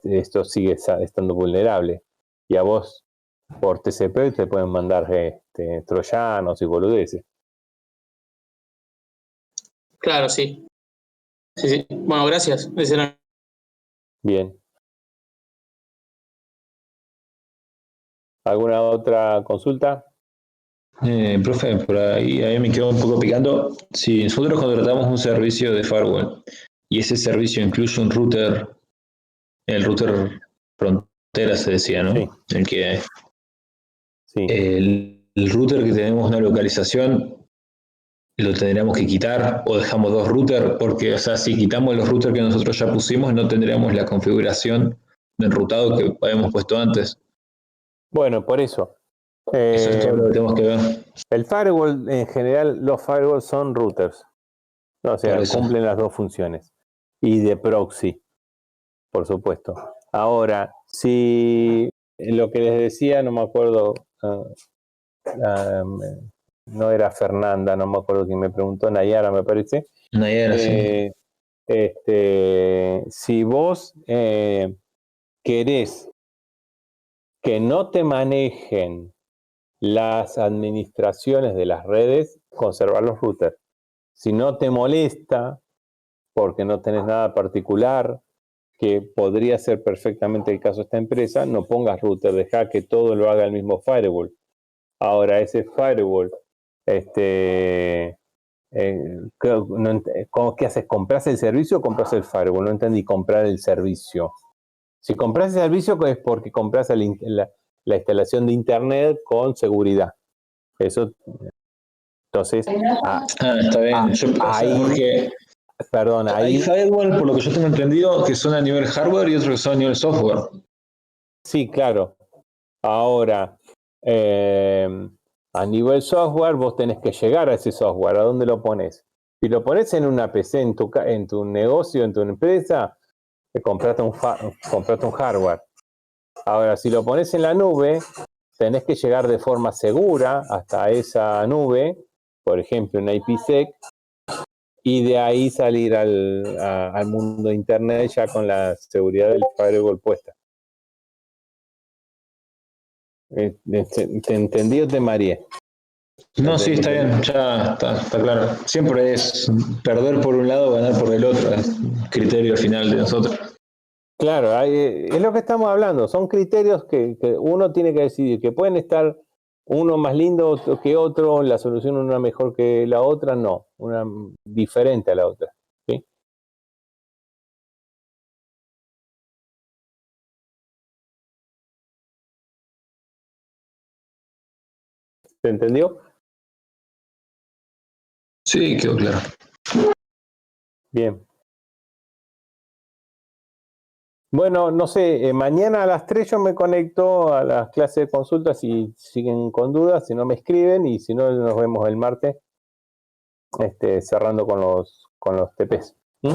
esto sigue estando vulnerable. Y a vos, por TCP, te pueden mandar troyanos y boludeces. claro, sí. Sí, sí. Bueno, gracias. Ese era- Bien. ¿Alguna otra consulta? Profe, por ahí me quedó un poco picando. Si nosotros contratamos un servicio de firewall y ese servicio incluye un router, el router frontera se decía, ¿no? Sí. El que Sí. el router que tenemos una localización lo tendríamos que quitar o dejamos dos routers, porque, o sea, si quitamos los routers que nosotros ya pusimos, no tendríamos la configuración de enrutado que habíamos puesto antes. Bueno, por eso. Eso es todo lo que tenemos que ver. El firewall, en general, los firewalls son routers. O sea, cumplen las dos funciones. Y de proxy, por supuesto. Ahora, si lo que les decía, no me acuerdo, no era Fernanda, no me acuerdo quién me preguntó, Nayara me parece. Nayara, sí. Si vos querés que no te manejen las administraciones de las redes, conservar los routers. Si no te molesta, porque no tenés nada particular, que podría ser perfectamente el caso de esta empresa, no pongas router, deja que todo lo haga el mismo firewall. Ahora, ese firewall, ¿qué haces? ¿Compras el servicio o compras el firewall? No entendí, comprar el servicio. Si compras el servicio es porque compras la instalación de internet con seguridad. Eso, entonces, está bien. ahí, perdón, hay firewall, por lo que yo tengo entendido, que son a nivel hardware y otros que son a nivel software. Sí, claro. Ahora, a nivel software, vos tenés que llegar a ese software. ¿A dónde lo pones? Si lo pones en una PC, en tu negocio, en tu empresa, compraste un hardware. Ahora, si lo pones en la nube, tenés que llegar de forma segura hasta esa nube, por ejemplo, en IPsec, y de ahí salir al mundo de Internet ya con la seguridad del firewall puesta. ¿Te entendí o te mareé? No, sí, está bien, ya está claro. Siempre es perder por un lado, ganar por el otro, es criterio final de nosotros. Claro, es lo que estamos hablando, son criterios que uno tiene que decidir, que pueden estar uno más lindo que otro, la solución una mejor que la otra, no, una diferente a la otra. ¿Sí? ¿Se entendió? Sí, quedó claro. Bien. Bueno, no sé, mañana a las 3 yo me conecto a las clases de consulta si siguen con dudas, si no me escriben y si no nos vemos el martes cerrando con los TPs. ¿Mm?